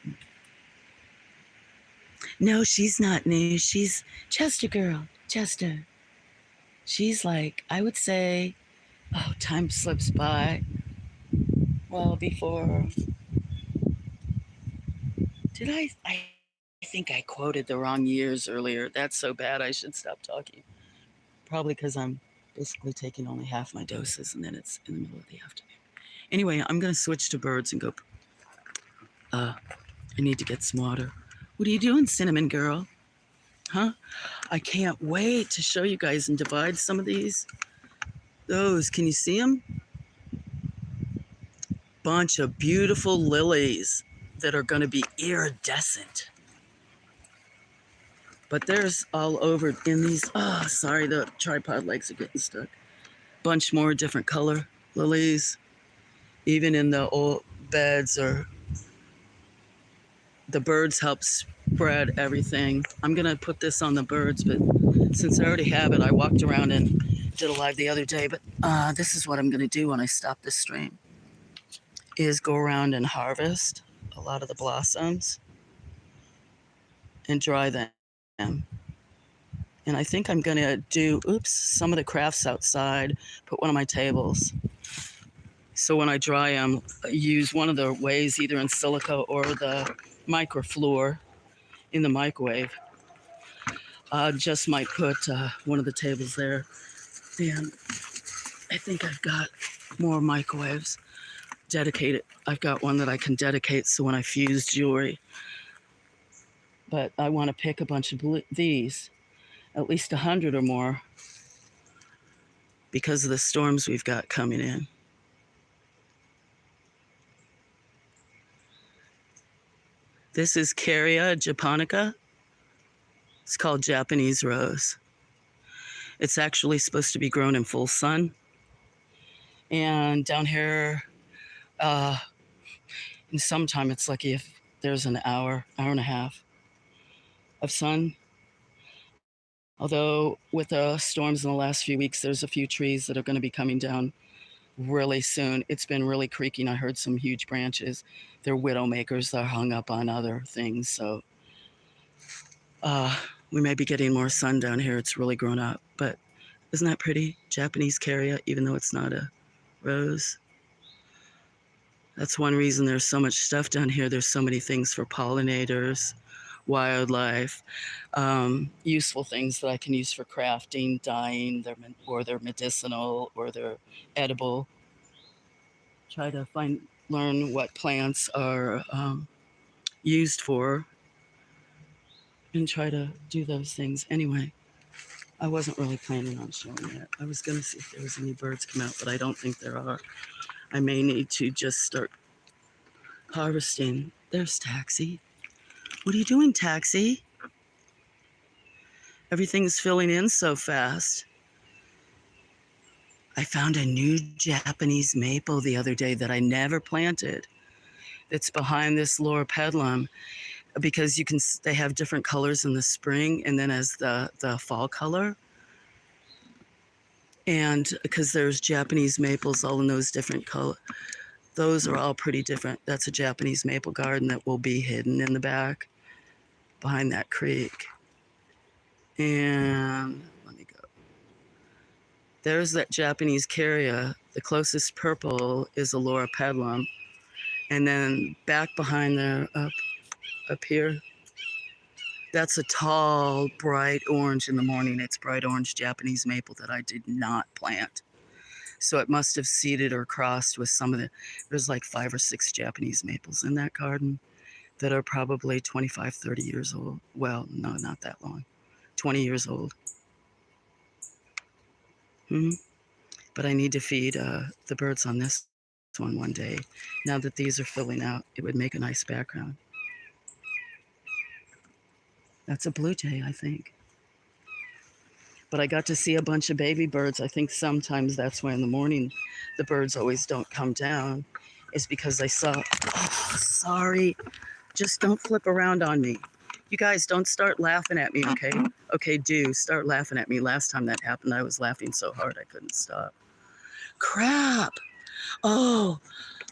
S1: No, she's not new. She's Chester girl, Chester. She's like, I would say, oh, time slips by. Well, before, did I think I quoted the wrong years earlier. That's so bad. I should stop talking. Probably because I'm basically taking only half my doses and then it's in the middle of the afternoon. Anyway, I'm going to switch to birds and go. I need to get some water. What are you doing, cinnamon girl? Huh? I can't wait to show you guys and divide some of these. Those, can you see them? Bunch of beautiful lilies that are going to be iridescent. But there's all over in these. Oh, sorry, the tripod legs are getting stuck. Bunch more different color lilies. Even in the old beds, or the birds help spread everything. I'm going to put this on the birds, but since I already have it, I walked around and did a live the other day. But this is what I'm going to do when I stop this stream, is go around and harvest a lot of the blossoms and dry them. And I think I'm going to do, some of the crafts outside, put one of my tables. So when I dry them, use one of the ways, either in silica or the microflora in the microwave. Just might put one of the tables there. And I think I've got more microwaves dedicated. I've got one that I can dedicate so when I fuse jewelry. But I want to pick a bunch of these, at least 100 or more, because of the storms we've got coming in. This is Caria japonica. It's called Japanese rose. It's actually supposed to be grown in full sun. And down here, in summertime, it's lucky if there's an hour and a half of sun. Although with the storms in the last few weeks, there's a few trees that are going to be coming down really soon. It's been really creaking. I heard some huge branches. They're widow makers that are hung up on other things. So we may be getting more sun down here. It's really grown up. But isn't that pretty? Japanese Caria, even though it's not a rose. That's one reason there's so much stuff down here. There's so many things for pollinators, wildlife, useful things that I can use for crafting, dyeing, or they're medicinal, or they're edible. Try to learn what plants are used for, and try to do those things. Anyway, I wasn't really planning on showing that. I was going to see if there was any birds come out, but I don't think there are. I may need to just start harvesting. There's Taxi. What are you doing, Taxi? Everything's filling in so fast. I found a new Japanese maple the other day that I never planted. It's behind this loropetalum, because they have different colors in the spring and then as the fall color. And because there's Japanese maples all in those different colors. Those are all pretty different. That's a Japanese maple garden that will be hidden in the back behind that creek. And let me go. There's that Japanese Caria. The closest purple is a loropetalum. And then back behind there, up here, that's a tall, bright orange in the morning. It's bright orange Japanese maple that I did not plant. So it must have seeded or crossed with some of there's like 5 or 6 Japanese maples in that garden that are probably 25, 30 years old. Well, no, not that long. 20 years old. But I need to feed the birds on this one day. Now that these are filling out, it would make a nice background. That's a blue jay, I think. But I got to see a bunch of baby birds. I think sometimes that's why in the morning the birds always don't come down, is because I saw, oh, sorry, just don't flip around on me. You guys don't start laughing at me, okay? Okay, do start laughing at me. Last time that happened, I was laughing so hard I couldn't stop. Crap. Oh,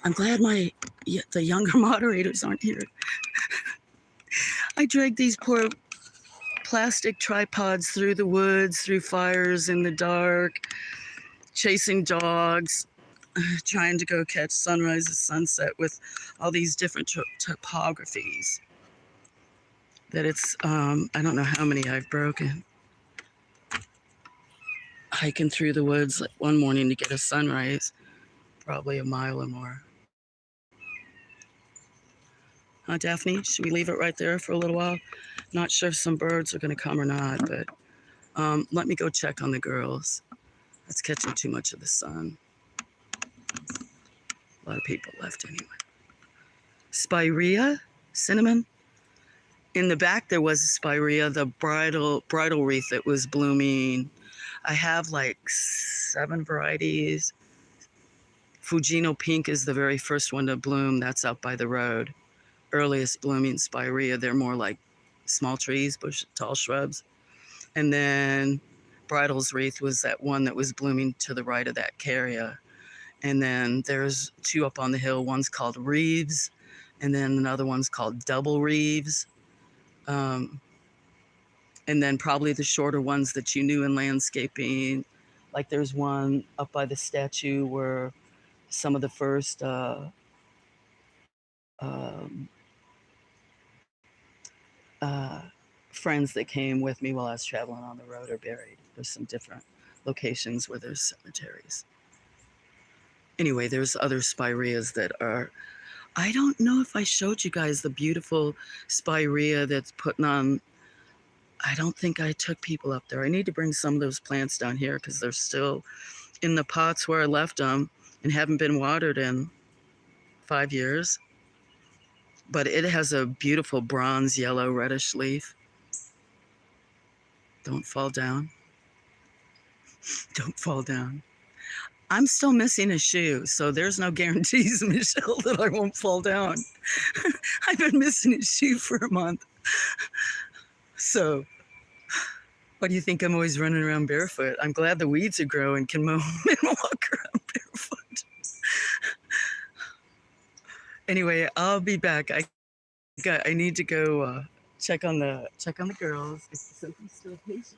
S1: I'm glad the younger moderators aren't here. I dragged these poor plastic tripods through the woods, through fires in the dark, chasing dogs, trying to go catch sunrises, sunset with all these different topographies. That it's, I don't know how many I've broken. Hiking through the woods like one morning to get a sunrise, probably a mile or more. Huh, Daphne? Should we leave it right there for a little while? Not sure if some birds are going to come or not, but let me go check on the girls. That's catching too much of the sun. A lot of people left anyway. Spirea, cinnamon. In the back there was a spirea, the bridal wreath that was blooming. I have like 7 varieties. Fujino pink is the very first one to bloom. That's out by the road. Earliest blooming spirea. They're more like small trees, tall shrubs. And then bridal's wreath was that one that was blooming to the right of that carrier. And then there's 2 up on the hill. One's called Reeves, and then another one's called Double Reeves. And then probably the shorter ones that you knew in landscaping. Like there's one up by the statue where some of the first friends that came with me while I was traveling on the road are buried. There's some different locations where there's cemeteries. Anyway, there's other spireas that are, I don't know if I showed you guys the beautiful spirea that's putting on. I don't think I took people up there. I need to bring some of those plants down here because they're still in the pots where I left them and haven't been watered in 5 years. But it has a beautiful bronze yellow reddish leaf. Don't fall down. Don't fall down. I'm still missing a shoe, so there's no guarantees, Michelle, that I won't fall down. I've been missing a shoe for a month. So, what do you think I'm always running around barefoot? I'm glad the weeds are growing, can mow and walk around barefoot. Anyway, I'll be back. I need to go check on the girls. If Sophie's still patient.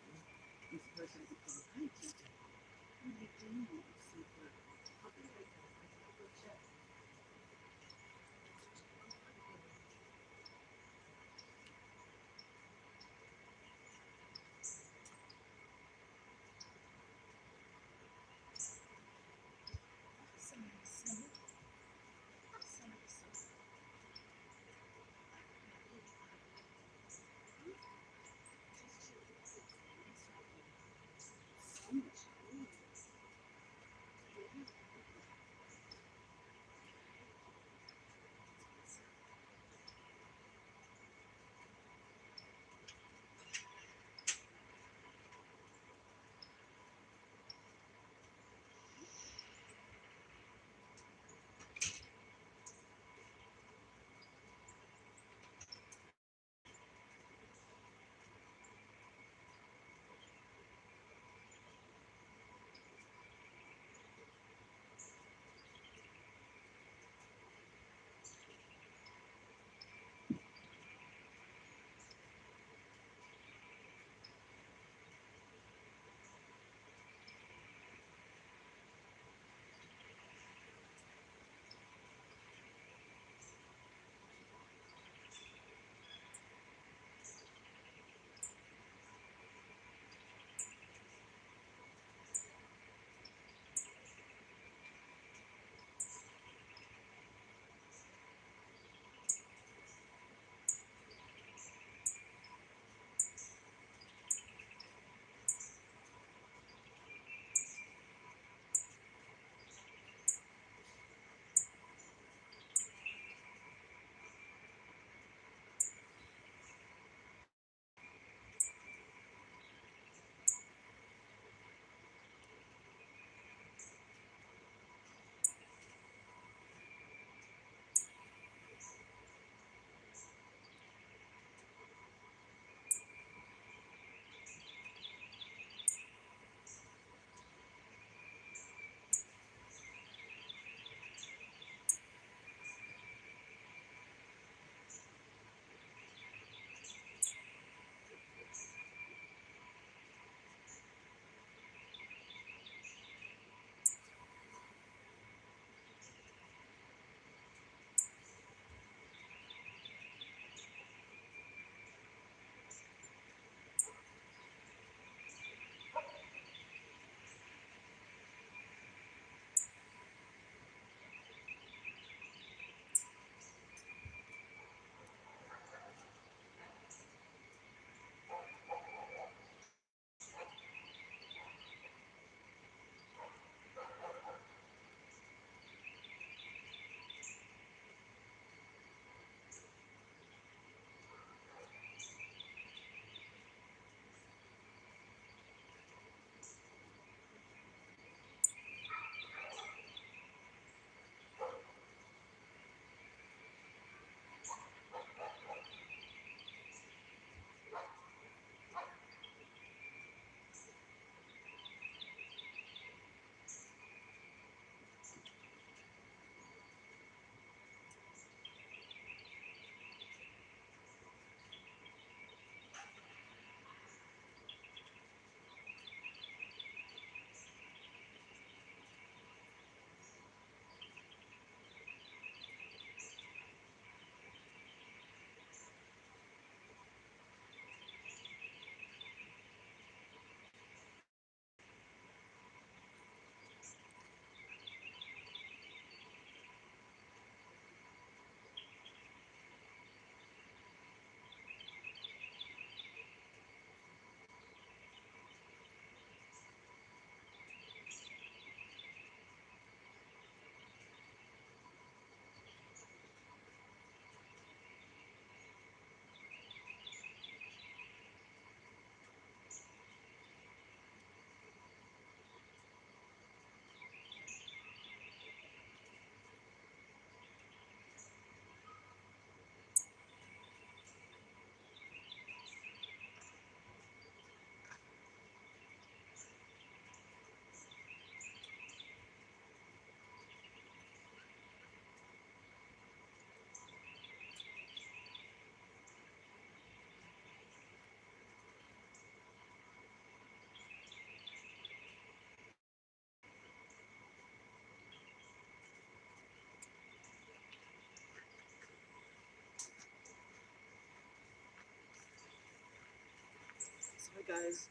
S1: Hi guys.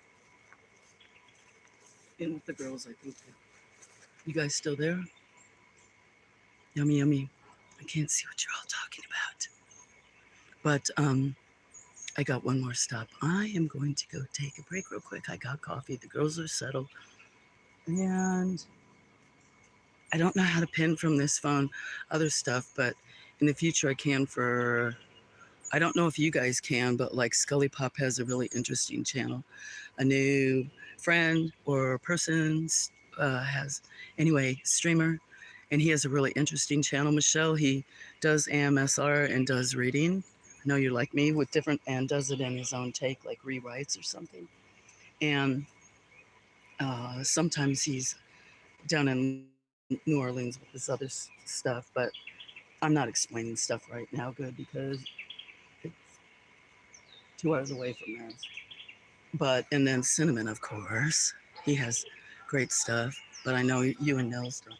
S1: In with the girls, I think. You guys still there? Yummy, yummy. I can't see what you're all talking about. But I got one more stop. I am going to go take a break real quick. I got coffee. The girls are settled. And I don't know how to pin from this phone other stuff, but in the future I can for, I don't know if you guys can, but like Scully Pop has a really interesting channel. A new friend or person has, anyway, streamer, and he has a really interesting channel. Michelle, he does AMSR and does reading. I know you're like me with different, and does it in his own take, like rewrites or something. And sometimes he's down in New Orleans with this other stuff, but I'm not explaining stuff right now, good, because it's 2 hours away from us. But, and then Cinnamon, of course, he has great stuff, but I know you and Nels don't.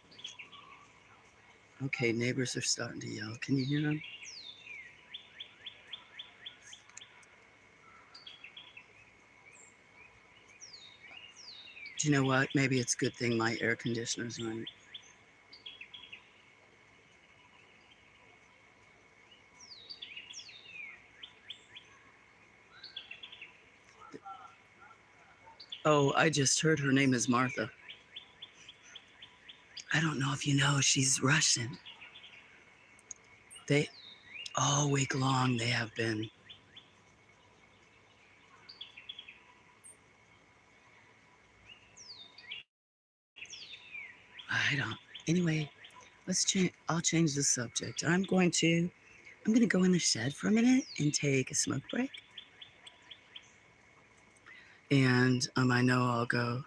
S1: Okay, neighbors are starting to yell. Can you hear them? Do you know what? Maybe it's a good thing my air conditioner's running. Oh, I just heard her name is Martha. I don't know if you know, she's Russian. They, all week long, they have been. I don't. Anyway, let's change. I'll change the subject. I'm going to go in the shed for a minute and take a smoke break. And I know I'll go.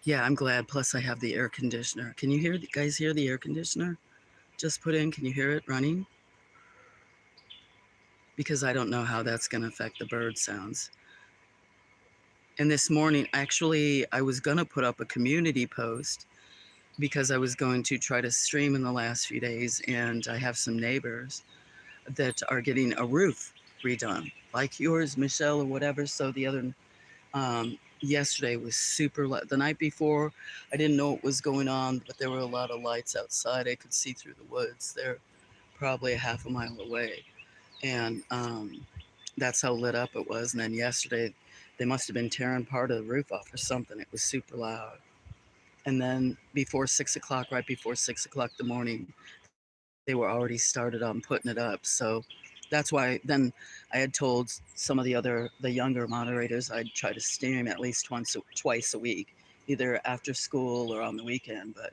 S1: Yeah, I'm glad. Plus, I have the air conditioner. Can you hear the guys hear the air conditioner? Just put in. Can you hear it running? Because I don't know how that's going to affect the bird sounds. And this morning, actually, I was going to put up a community post because I was going to try to stream in the last few days, and I have some neighbors that are getting a roof redone, like yours, Michelle, or whatever. So the other yesterday was super light. The night before, I didn't know what was going on, but there were a lot of lights outside. I could see through the woods. They're probably a half a mile away, and that's how lit up it was. And then yesterday, they must have been tearing part of the roof off or something. It was super loud. And then before 6 o'clock, right before 6 o'clock the morning, they were already started on putting it up. So that's why then I had told some of the younger moderators I'd try to stream at least twice a week, either after school or on the weekend. But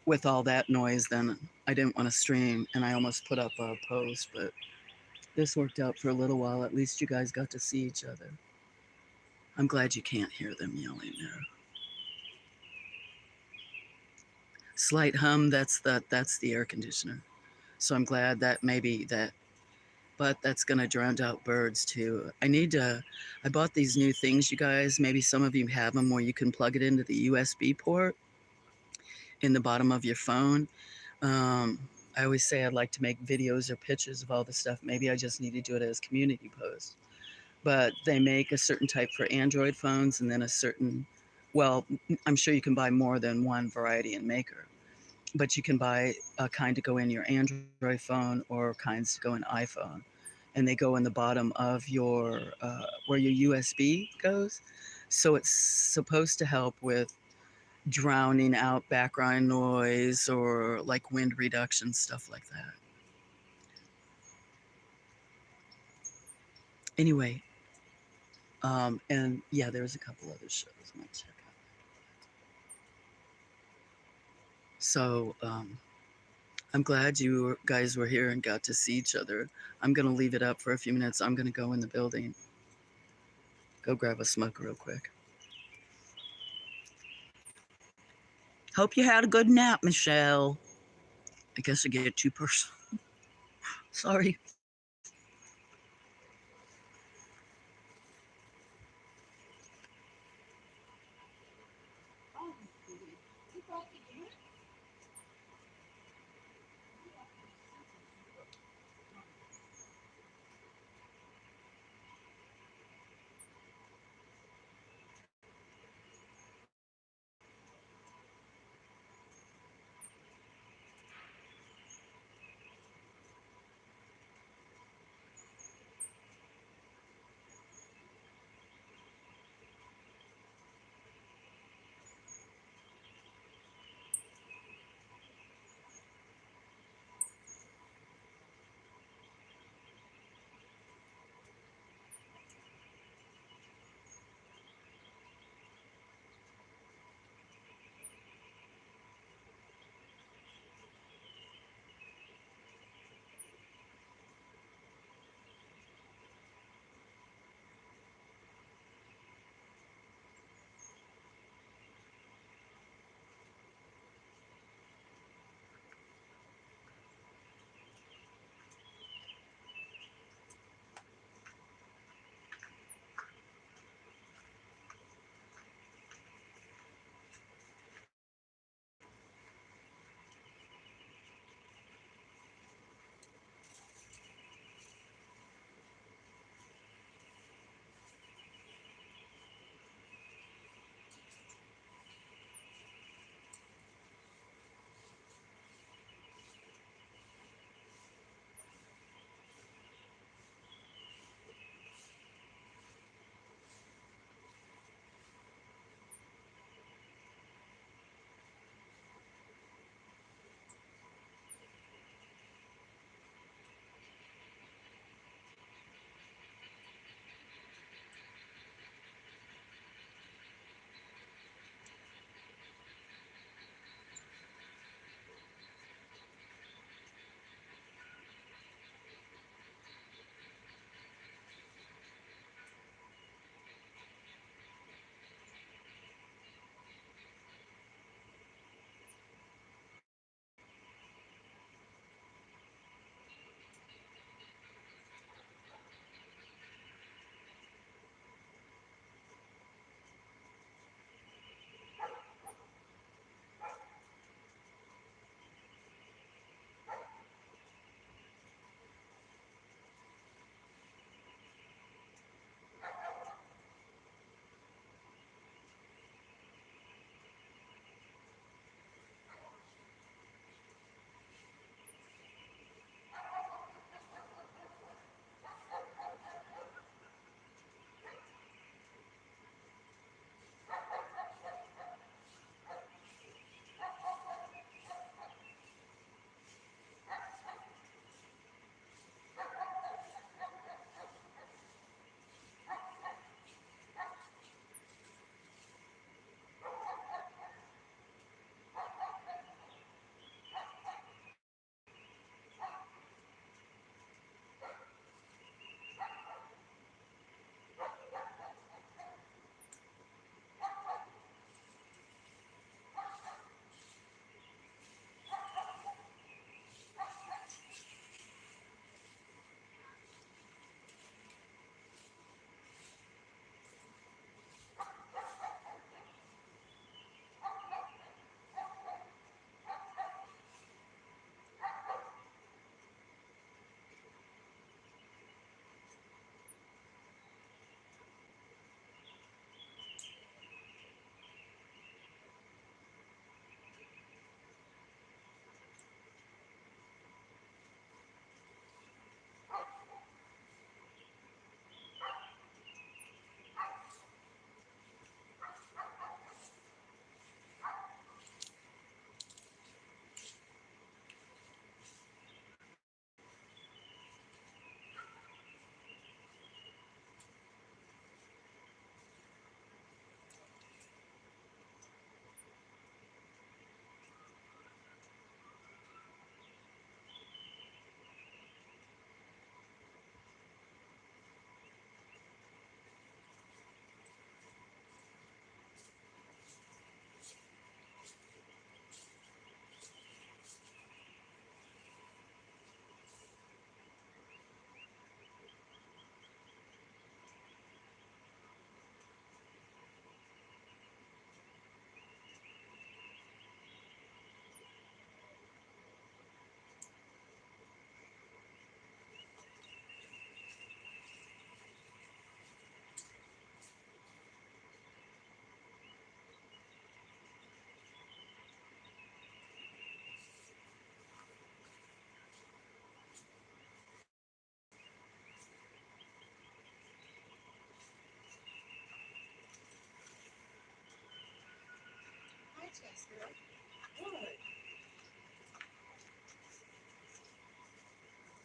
S1: with all that noise, then I didn't want to stream, and I almost put up a post. But this worked out for a little while. At least you guys got to see each other. I'm glad you can't hear them yelling there. Slight hum. That's the air conditioner. So I'm glad that maybe that, but that's gonna drown out birds too. I bought these new things, you guys. Maybe some of you have them where you can plug it into the USB port in the bottom of your phone. I always say I'd like to make videos or pictures of all the stuff. Maybe I just need to do it as community posts. But they make a certain type for Android phones and then a certain, well, I'm sure you can buy more than one variety and maker. But you can buy a kind to go in your Android phone or kinds to go in iPhone. And they go in the bottom of your, where your USB goes. So it's supposed to help with drowning out background noise or like wind reduction, stuff like that. Anyway, and yeah, there's a couple other shows I might check out. So I'm glad you guys were here and got to see each other. I'm going to leave it up for a few minutes. I'm going to go in the building. Go grab a smoke real quick. Hope you had a good nap, Michelle. I guess I get too personal. Sorry.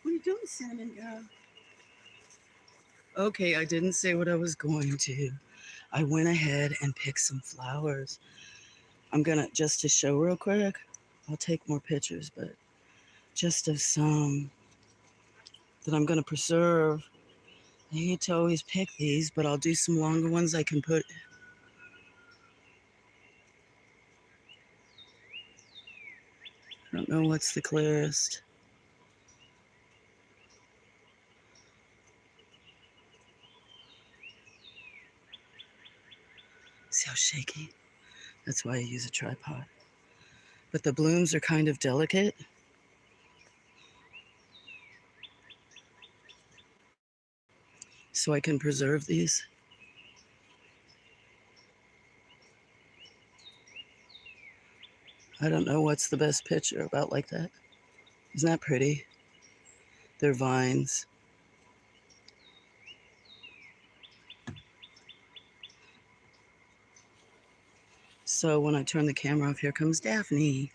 S1: What are you doing, Cinnamon Girl? Okay, I didn't say what I was going to. I went ahead and picked some flowers. I'm gonna, just to show real quick, I'll take more pictures, but just of some that I'm gonna preserve. I hate to always pick these, but I'll do some longer ones I can put. I don't know what's the clearest. See how shaky? That's why I use a tripod. But the blooms are kind of delicate. So I can preserve these. I don't know what's the best picture about like that. Isn't that pretty? They're vines. So when I turn the camera off, here comes Daphne.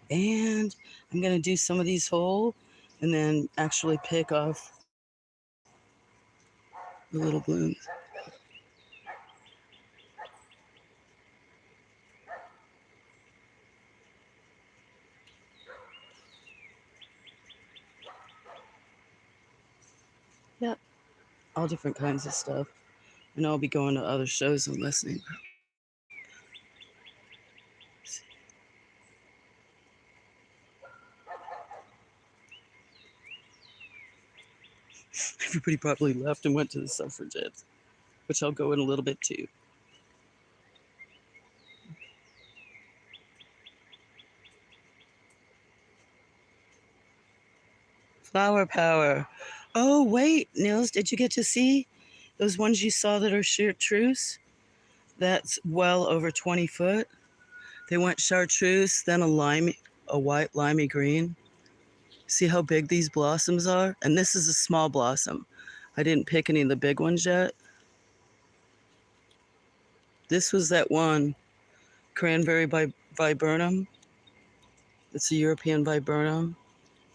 S1: And I'm gonna do some of these whole and then actually pick off the little blooms. Yep, all different kinds of stuff. And I'll be going to other shows and listening. Everybody probably left and went to the suffragettes, which I'll go in a little bit too. Flower power. Oh, wait, Nils, did you get to see those ones you saw that are chartreuse? That's well over 20 foot. They went chartreuse, then a white limey green. See how big these blossoms are? And this is a small blossom. I didn't pick any of the big ones yet. This was that one, Cranberry by Viburnum. It's a European viburnum.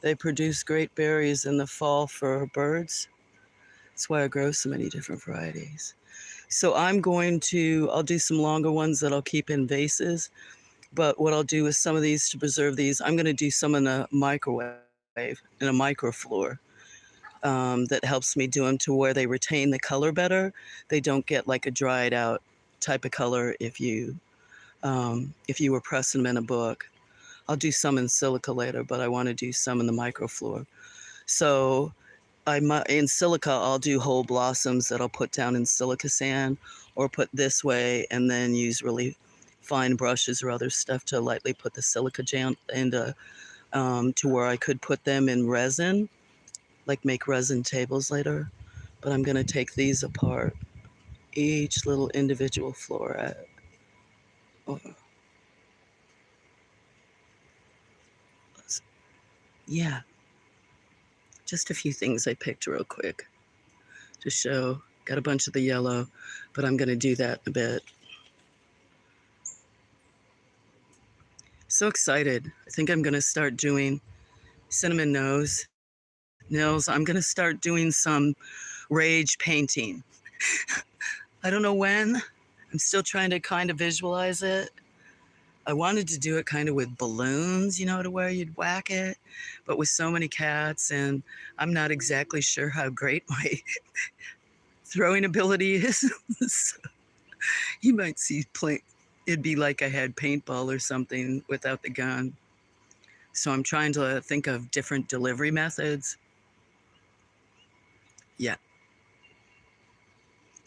S1: They produce great berries in the fall for birds. That's why I grow so many different varieties. So I'll do some longer ones that I'll keep in vases. But what I'll do is some of these to preserve these, I'm going to do some in a microwave, in a microflora. That helps me do them to where they retain the color better. They don't get like a dried out type of color if you were pressing them in a book. I'll do some in silica later, but I want to do some in the microflora. So in silica, I'll do whole blossoms that I'll put down in silica sand or put this way and then use really fine brushes or other stuff to lightly put the silica gel into to where I could put them in resin, like make resin tables later. But I'm going to take these apart, each little individual flora. Oh, yeah, just a few things I picked real quick to show. Got a bunch of the yellow, but I'm going to do that in a bit. So excited. I think I'm going to start doing cinnamon nose. Nils, I'm going to start doing some rage painting. I don't know when. I'm still trying to kind of visualize it. I wanted to do it kind of with balloons, to where you'd whack it, but with so many cats, and I'm not exactly sure how great my throwing ability is. So you might see it'd be like I had paintball or something without the gun. So I'm trying to think of different delivery methods. Yeah.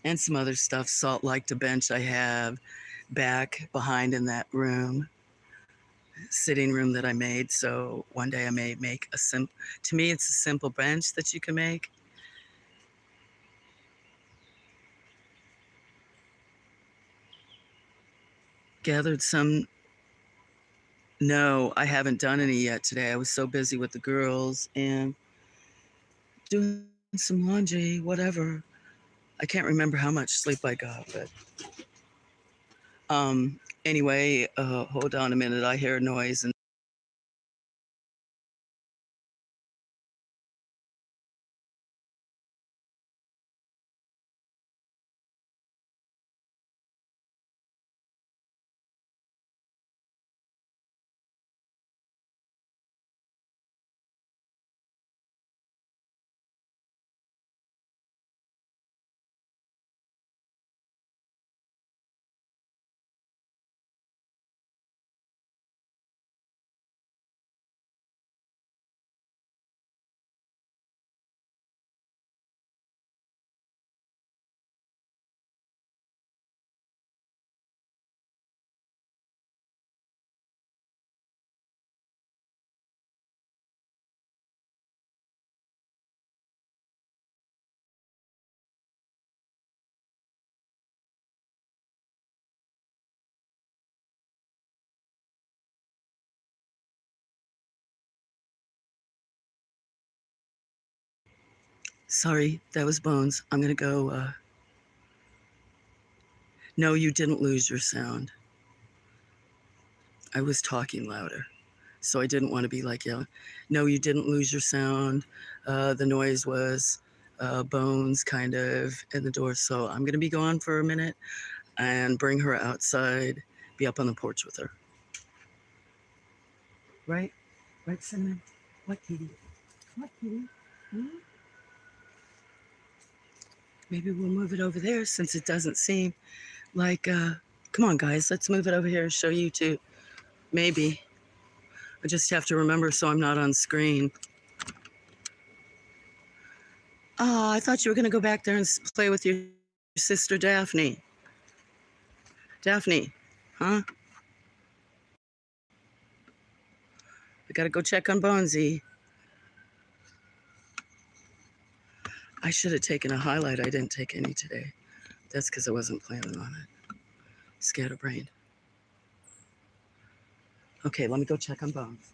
S1: And some other stuff, salt like the bench I have back behind in that room, sitting room that I made. So one day I may make to me, it's a simple bench that you can make. Gathered some No, I haven't done any yet today. I was so busy with the girls and doing some laundry, whatever. I can't remember how much sleep I got, but anyway, hold on a minute. I hear a noise and sorry, that was Bones. I'm gonna go. No, you didn't lose your sound. I was talking louder, so I didn't want to be like yelling. No, you didn't lose your sound. The noise was Bones kind of in the door. So I'm gonna be gone for a minute and bring her outside. Be up on the porch with her. Right, right, Cinnamon. What, Kitty? What, Kitty? Hmm? Maybe we'll move it over there since it doesn't seem like. Come on, guys, let's move it over here and show you too. Maybe. I just have to remember so I'm not on screen. Oh, I thought you were going to go back there and play with your sister Daphne. Daphne, huh? I got to go check on Bonesy. I should have taken a highlight. I didn't take any today. That's because I wasn't planning on it. Scatterbrained. Okay, let me go check on Bones.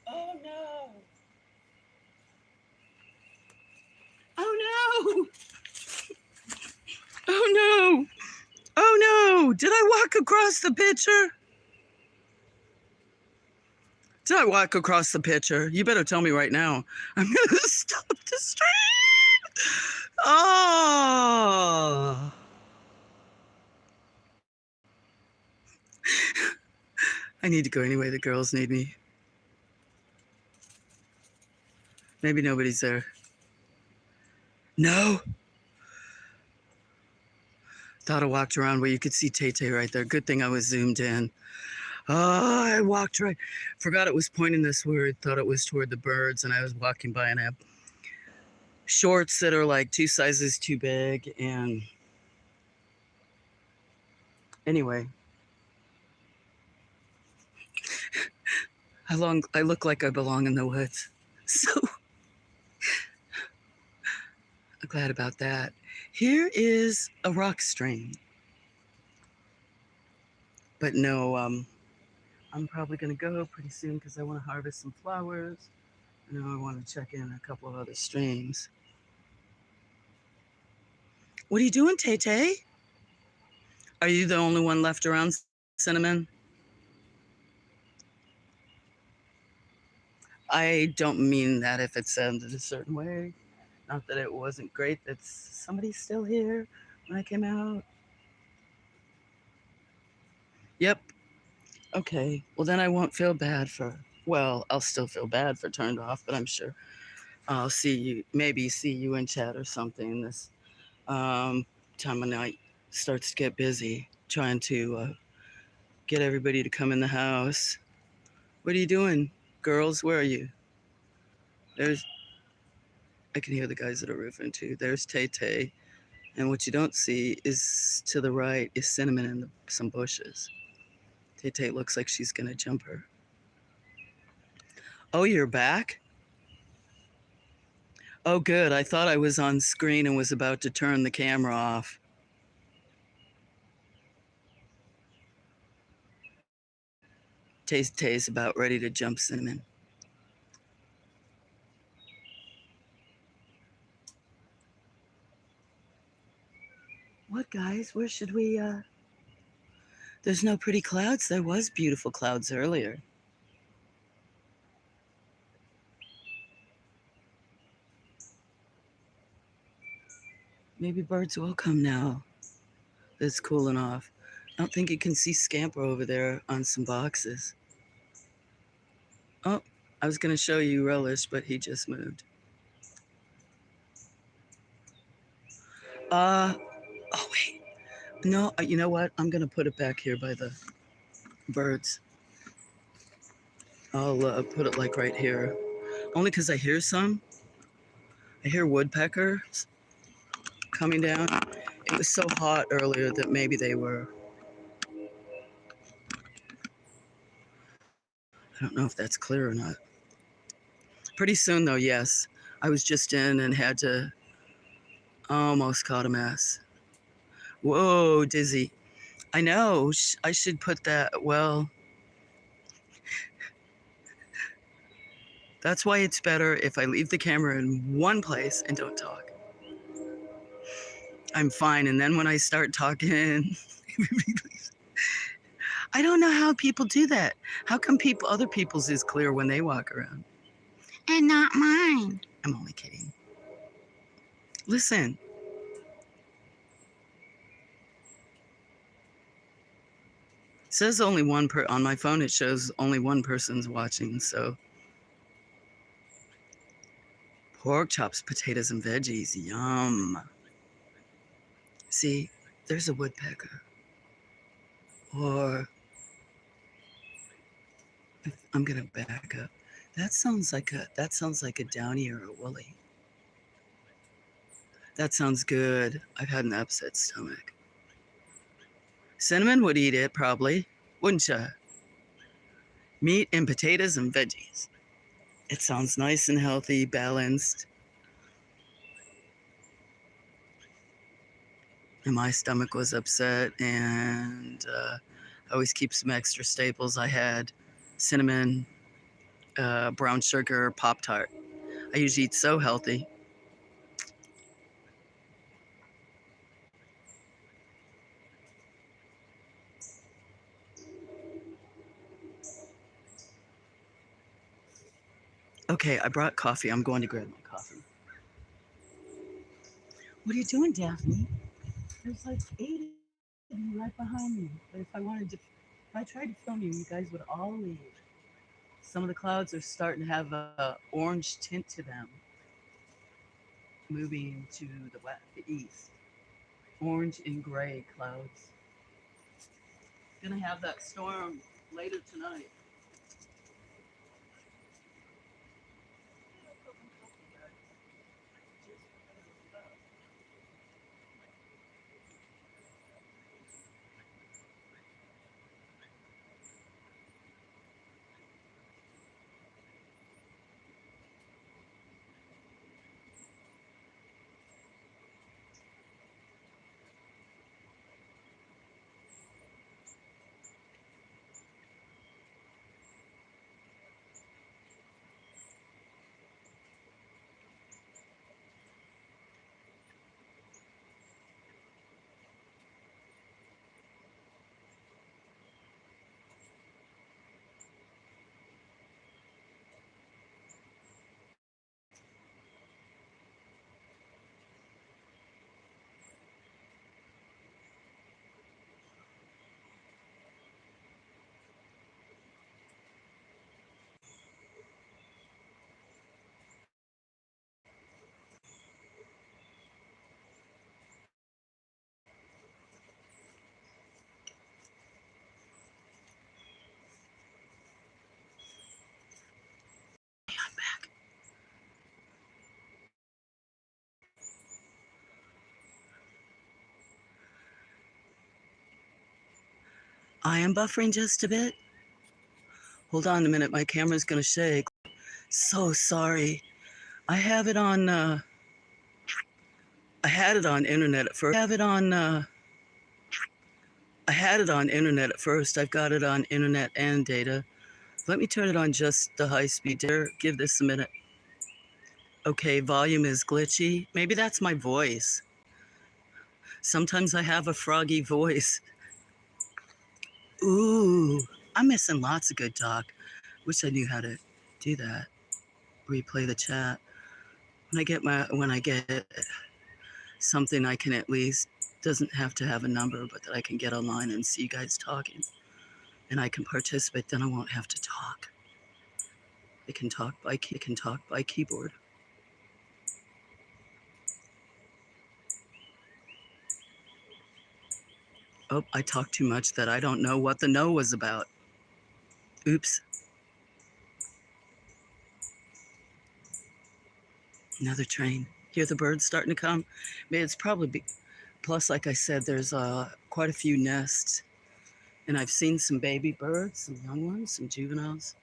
S1: Oh no! Oh no! Oh no! Oh no! Did I walk across the picture? Did I walk across the picture? You better tell me right now. I'm gonna stop the stream. Oh! I need to go anyway. The girls need me. Maybe nobody's there. No. Thought I walked around where you could see Tay Tay right there. Good thing I was zoomed in. Oh, I walked right. Forgot it was pointing this way. Thought it was toward the birds, and I was walking by and I have shorts that are like 2 sizes too big. And anyway, I look like I belong in the woods. So I'm glad about that. Here is a rock stream. But no, I'm probably going to go pretty soon because I want to harvest some flowers. And I want to check in a couple of other streams. What are you doing, Tay Tay? Are you the only one left around, Cinnamon? I don't mean that if it sounded a certain way. Not that it wasn't great that somebody's still here when I came out. Yep. Okay. Well, then I won't feel bad for, well, I'll still feel bad for turned off, but I'm sure I'll see you, maybe see you in chat or something this time of night. Starts to get busy trying to get everybody to come in the house. What are you doing, girls? Where are you? There's, I can hear the guys that are roofing too. There's Tay Tay. And what you don't see is to the right is Cinnamon and some bushes. Tay Tay looks like she's going to jump her. Oh, you're back? Oh, good. I thought I was on screen and was about to turn the camera off. Tay Tay's about ready to jump Cinnamon. What, guys? Where should we, There's no pretty clouds. There was beautiful clouds earlier. Maybe birds will come now. It's cooling off. I don't think you can see Scamper over there on some boxes. Oh, I was going to show you Relish, but he just moved. Oh, wait. No, you know what? I'm going to put it back here by the birds. I'll put it like right here. Only because I hear some. I hear woodpeckers coming down. It was so hot earlier that maybe they were. I don't know if that's clear or not. Pretty soon, though, yes. I was just in and had to almost caught a mess. Whoa, dizzy. I know. I should put that. Well, that's why it's better if I leave the camera in one place and don't talk. I'm fine. And then when I start talking, I don't know how people do that. How come other people's is clear when they walk around?
S2: And not mine.
S1: I'm only kidding. Listen. It says only one on my phone. It shows only one person's watching. So pork chops, potatoes, and veggies. Yum. See, there's a woodpecker. Or I'm gonna back up. That sounds like a downy or a woolly. That sounds good. I've had an upset stomach. Cinnamon would eat it probably, wouldn't ya? Meat and potatoes and veggies. It sounds nice and healthy, balanced. And my stomach was upset, and I always keep some extra staples. I had cinnamon, brown sugar, Pop-Tart. I usually eat so healthy. Okay, I brought coffee. I'm going to grab my coffee. What are you doing, Daphne? There's like 8 of you right behind me. But if I tried to film you, you guys would all leave. Some of the clouds are starting to have a orange tint to them, moving to the east. Orange and gray clouds. Gonna have that storm later tonight. I'm back. I am buffering just a bit. Hold on a minute. My camera's gonna shake. So sorry. I have it on. I had it on internet at first. I had it on internet at first. I've got it on internet and data. Let me turn it on just the high speed data. Give this a minute. Okay, volume is glitchy. Maybe that's my voice. Sometimes I have a froggy voice. Ooh, I'm missing lots of good talk. Wish I knew how to do that. Replay the chat. When I get something I can at least doesn't have to have a number, but that I can get online and see you guys talking and I can participate, then I won't have to talk. I can talk by keyboard. Oh, I talked too much that I don't know what the no was about. Oops. Another train. Hear the birds starting to come? It's probably plus, like I said, there's quite a few nests. And I've seen some baby birds, some young ones, some juveniles.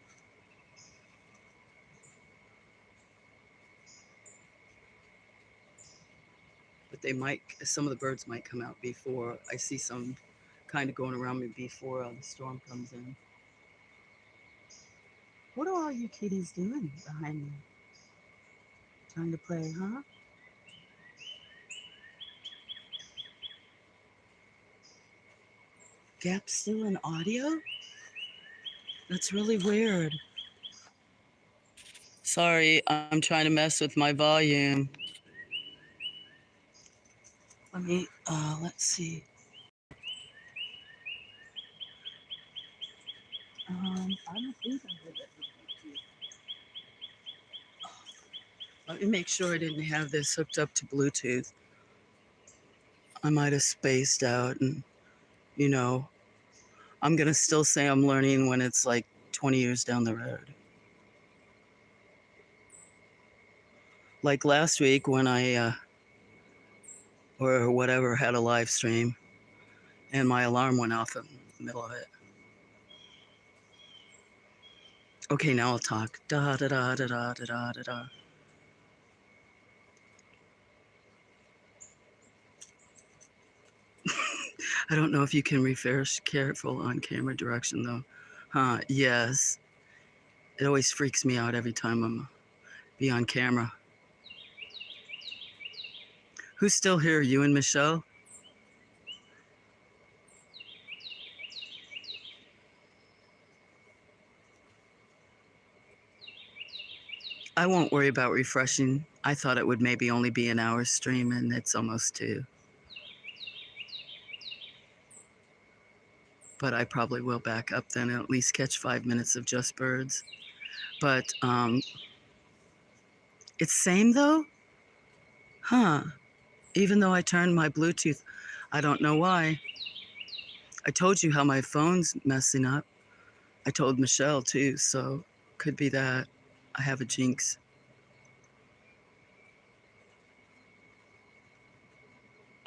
S1: But some of the birds might come out before. I see some kind of going around me before the storm comes in. What are all you kitties doing behind me? Trying to play, huh? Gap still in audio? That's really weird. Sorry, I'm trying to mess with my volume. Let's see. I don't think I did it. Let me make sure I didn't have this hooked up to Bluetooth. I might have spaced out and, you know, I'm going to still say I'm learning when it's like 20 years down the road. Like last week when I, or whatever, had a live stream and my alarm went off in the middle of it. Okay, now I'll talk. Da da da da da da da da da. I don't know if you can refresh careful on camera direction though. Huh, yes. It always freaks me out every time I'm be on camera. Who's still here? You and Michelle? I won't worry about refreshing. I thought it would maybe only be an hour stream and it's almost 2. But I probably will back up then and at least catch 5 minutes of just birds. But it's same though? Huh. Even though I turned my Bluetooth, I don't know why. I told you how my phone's messing up. I told Michelle too, so could be that I have a jinx.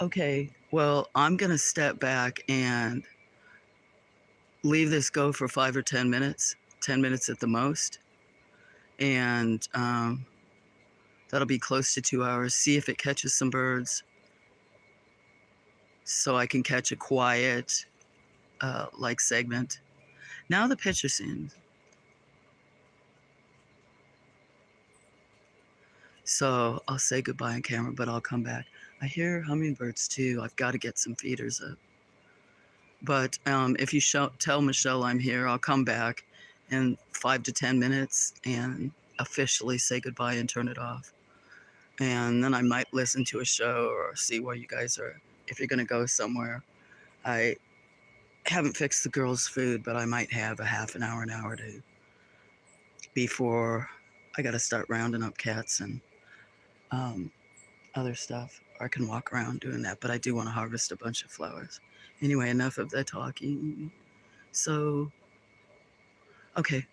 S1: Okay, well, I'm gonna step back and leave this go for 5 or 10 minutes, 10 minutes at the most. And that'll be close to 2 hours. See if it catches some birds so I can catch a quiet like segment. Now the picture seems. So I'll say goodbye on camera, but I'll come back. I hear hummingbirds too. I've got to get some feeders up. But if you tell Michelle I'm here, I'll come back in 5 to 10 minutes and officially say goodbye and turn it off. And then I might listen to a show or see where you guys are. If you're going to go somewhere, I haven't fixed the girls' food, but I might have a half an hour to before I got to start rounding up cats and other stuff. I can walk around doing that, but I do want to harvest a bunch of flowers. Anyway, enough of the talking. So, okay,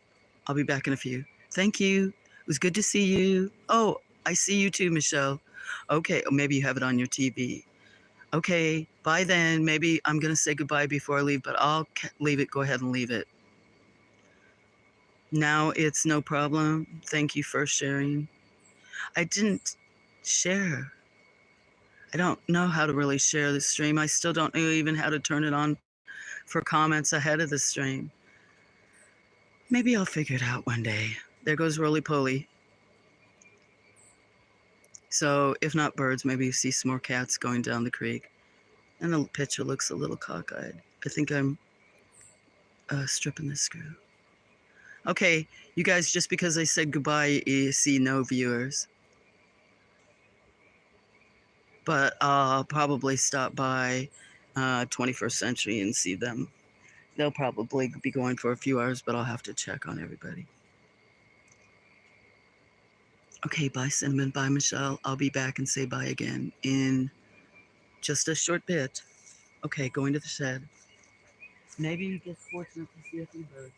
S1: I'll be back in a few. Thank you. It was good to see you. Oh, I see you too, Michelle. Okay, maybe you have it on your TV. Okay, bye then. Maybe I'm going to say goodbye before I leave, but I'll leave it. Go ahead and leave it. Now it's no problem. Thank you for sharing. I didn't share. I don't know how to really share the stream. I still don't know even how to turn it on for comments ahead of the stream. Maybe I'll figure it out one day. There goes Roly Poly. So if not birds, maybe you see some more cats going down the creek. And the picture looks a little cockeyed. I think I'm stripping the screw. Okay, you guys, just because I said goodbye, you see no viewers. But I'll probably stop by 21st Century and see them. They'll probably be going for a few hours, but I'll have to check on everybody. Okay, bye Cinnamon, bye Michelle. I'll be back and say bye again in just a short bit. Okay, going to the shed. Maybe you get fortunate to see a few birds.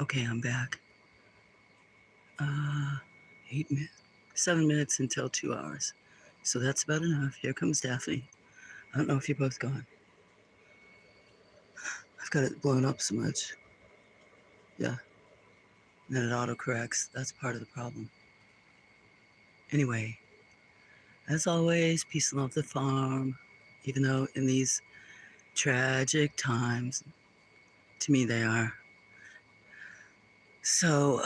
S1: Okay, I'm back. 7 minutes until 2 hours. So that's about enough. Here comes Daphne. I don't know if you're both gone. I've got it blown up so much. Yeah. And then it autocorrects. That's part of the problem. Anyway, as always, peace and love the farm. Even though in these tragic times, to me they are. So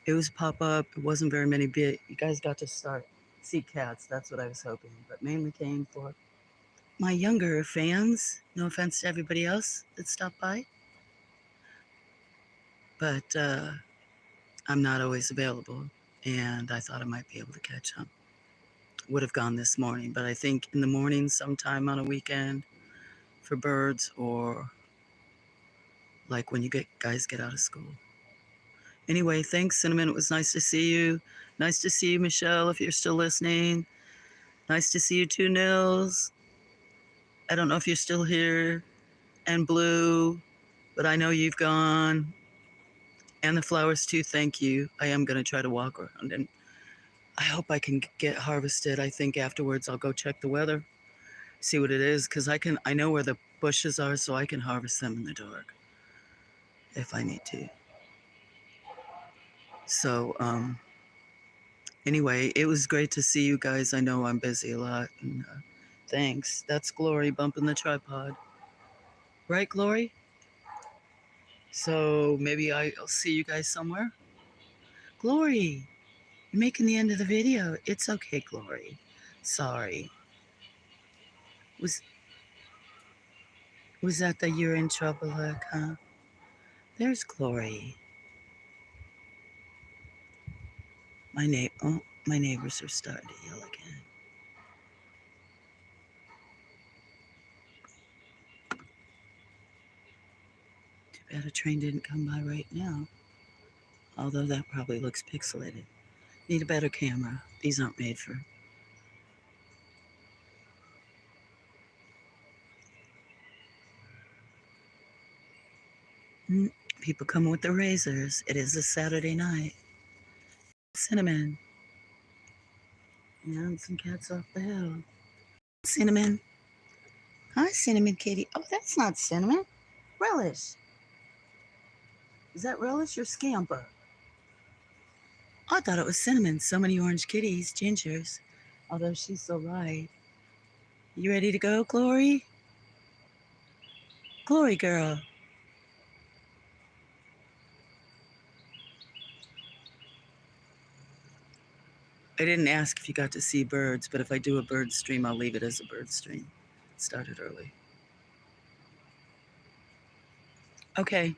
S1: it was pop up. It wasn't very many bit. You guys got to see cats. That's what I was hoping. But mainly came for my younger fans. No offense to everybody else that stopped by. But I'm not always available. And I thought I might be able to catch them. Would have gone this morning. But I think in the morning, sometime on a weekend for birds, or like when you guys get out of school. Anyway, thanks, Cinnamon. It was nice to see you. Nice to see you, Michelle, if you're still listening. Nice to see you too, Nils. I don't know if you're still here. And Blue, but I know you've gone. And the flowers too, thank you. I am going to try to walk around, and I hope I can get harvested. I think afterwards I'll go check the weather, see what it is, because I know where the bushes are, so I can harvest them in the dark if I need to. So, anyway, it was great to see you guys. I know I'm busy a lot, and thanks. That's Glory bumping the tripod. Right, Glory? So maybe I'll see you guys somewhere. Glory, you're making the end of the video. It's okay, Glory. Sorry. Was that the you're in trouble look, huh? There's Glory. My neighbors are starting to yell again. Too bad a train didn't come by right now. Although that probably looks pixelated. Need a better camera. These aren't made for. People come with their razors. It is a Saturday night. Cinnamon. And some cats off the hill. Cinnamon. Hi, Cinnamon Kitty. Oh, that's not Cinnamon. Relish. Is that Relish or Scamper? Oh, I thought it was Cinnamon. So many orange kitties, gingers. Although she's so light. You ready to go, Glory? Glory girl. I didn't ask if you got to see birds, but if I do a bird stream, I'll leave it as a bird stream. Started early. Okay,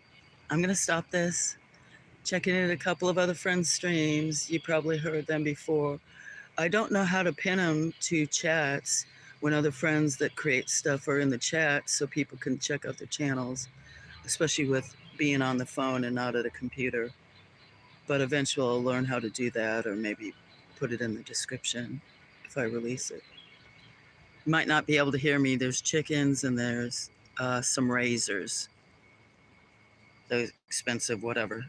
S1: I'm going to stop this. Checking in a couple of other friends' streams. You probably heard them before. I don't know how to pin them to chats when other friends that create stuff are in the chat so people can check out their channels, especially with being on the phone and not at a computer. But eventually I'll learn how to do that, or maybe put it in the description if I release it. You might not be able to hear me. There's chickens and there's some razors. They're expensive, whatever.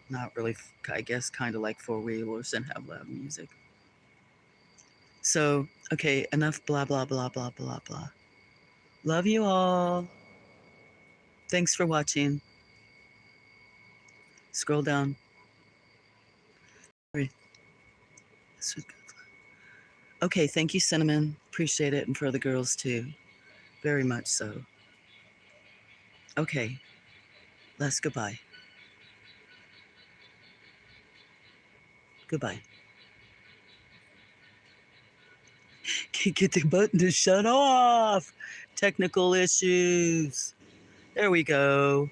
S1: Not really, I guess, kind of like four-wheelers and have loud music. So, okay, enough blah, blah, blah, blah, blah, blah. Love you all. Thanks for watching. Scroll down. Okay, thank you, Cinnamon. Appreciate it, and for the girls too. Very much so. Okay, Les, goodbye. Goodbye. Can't get the button to shut off. Technical issues. There we go.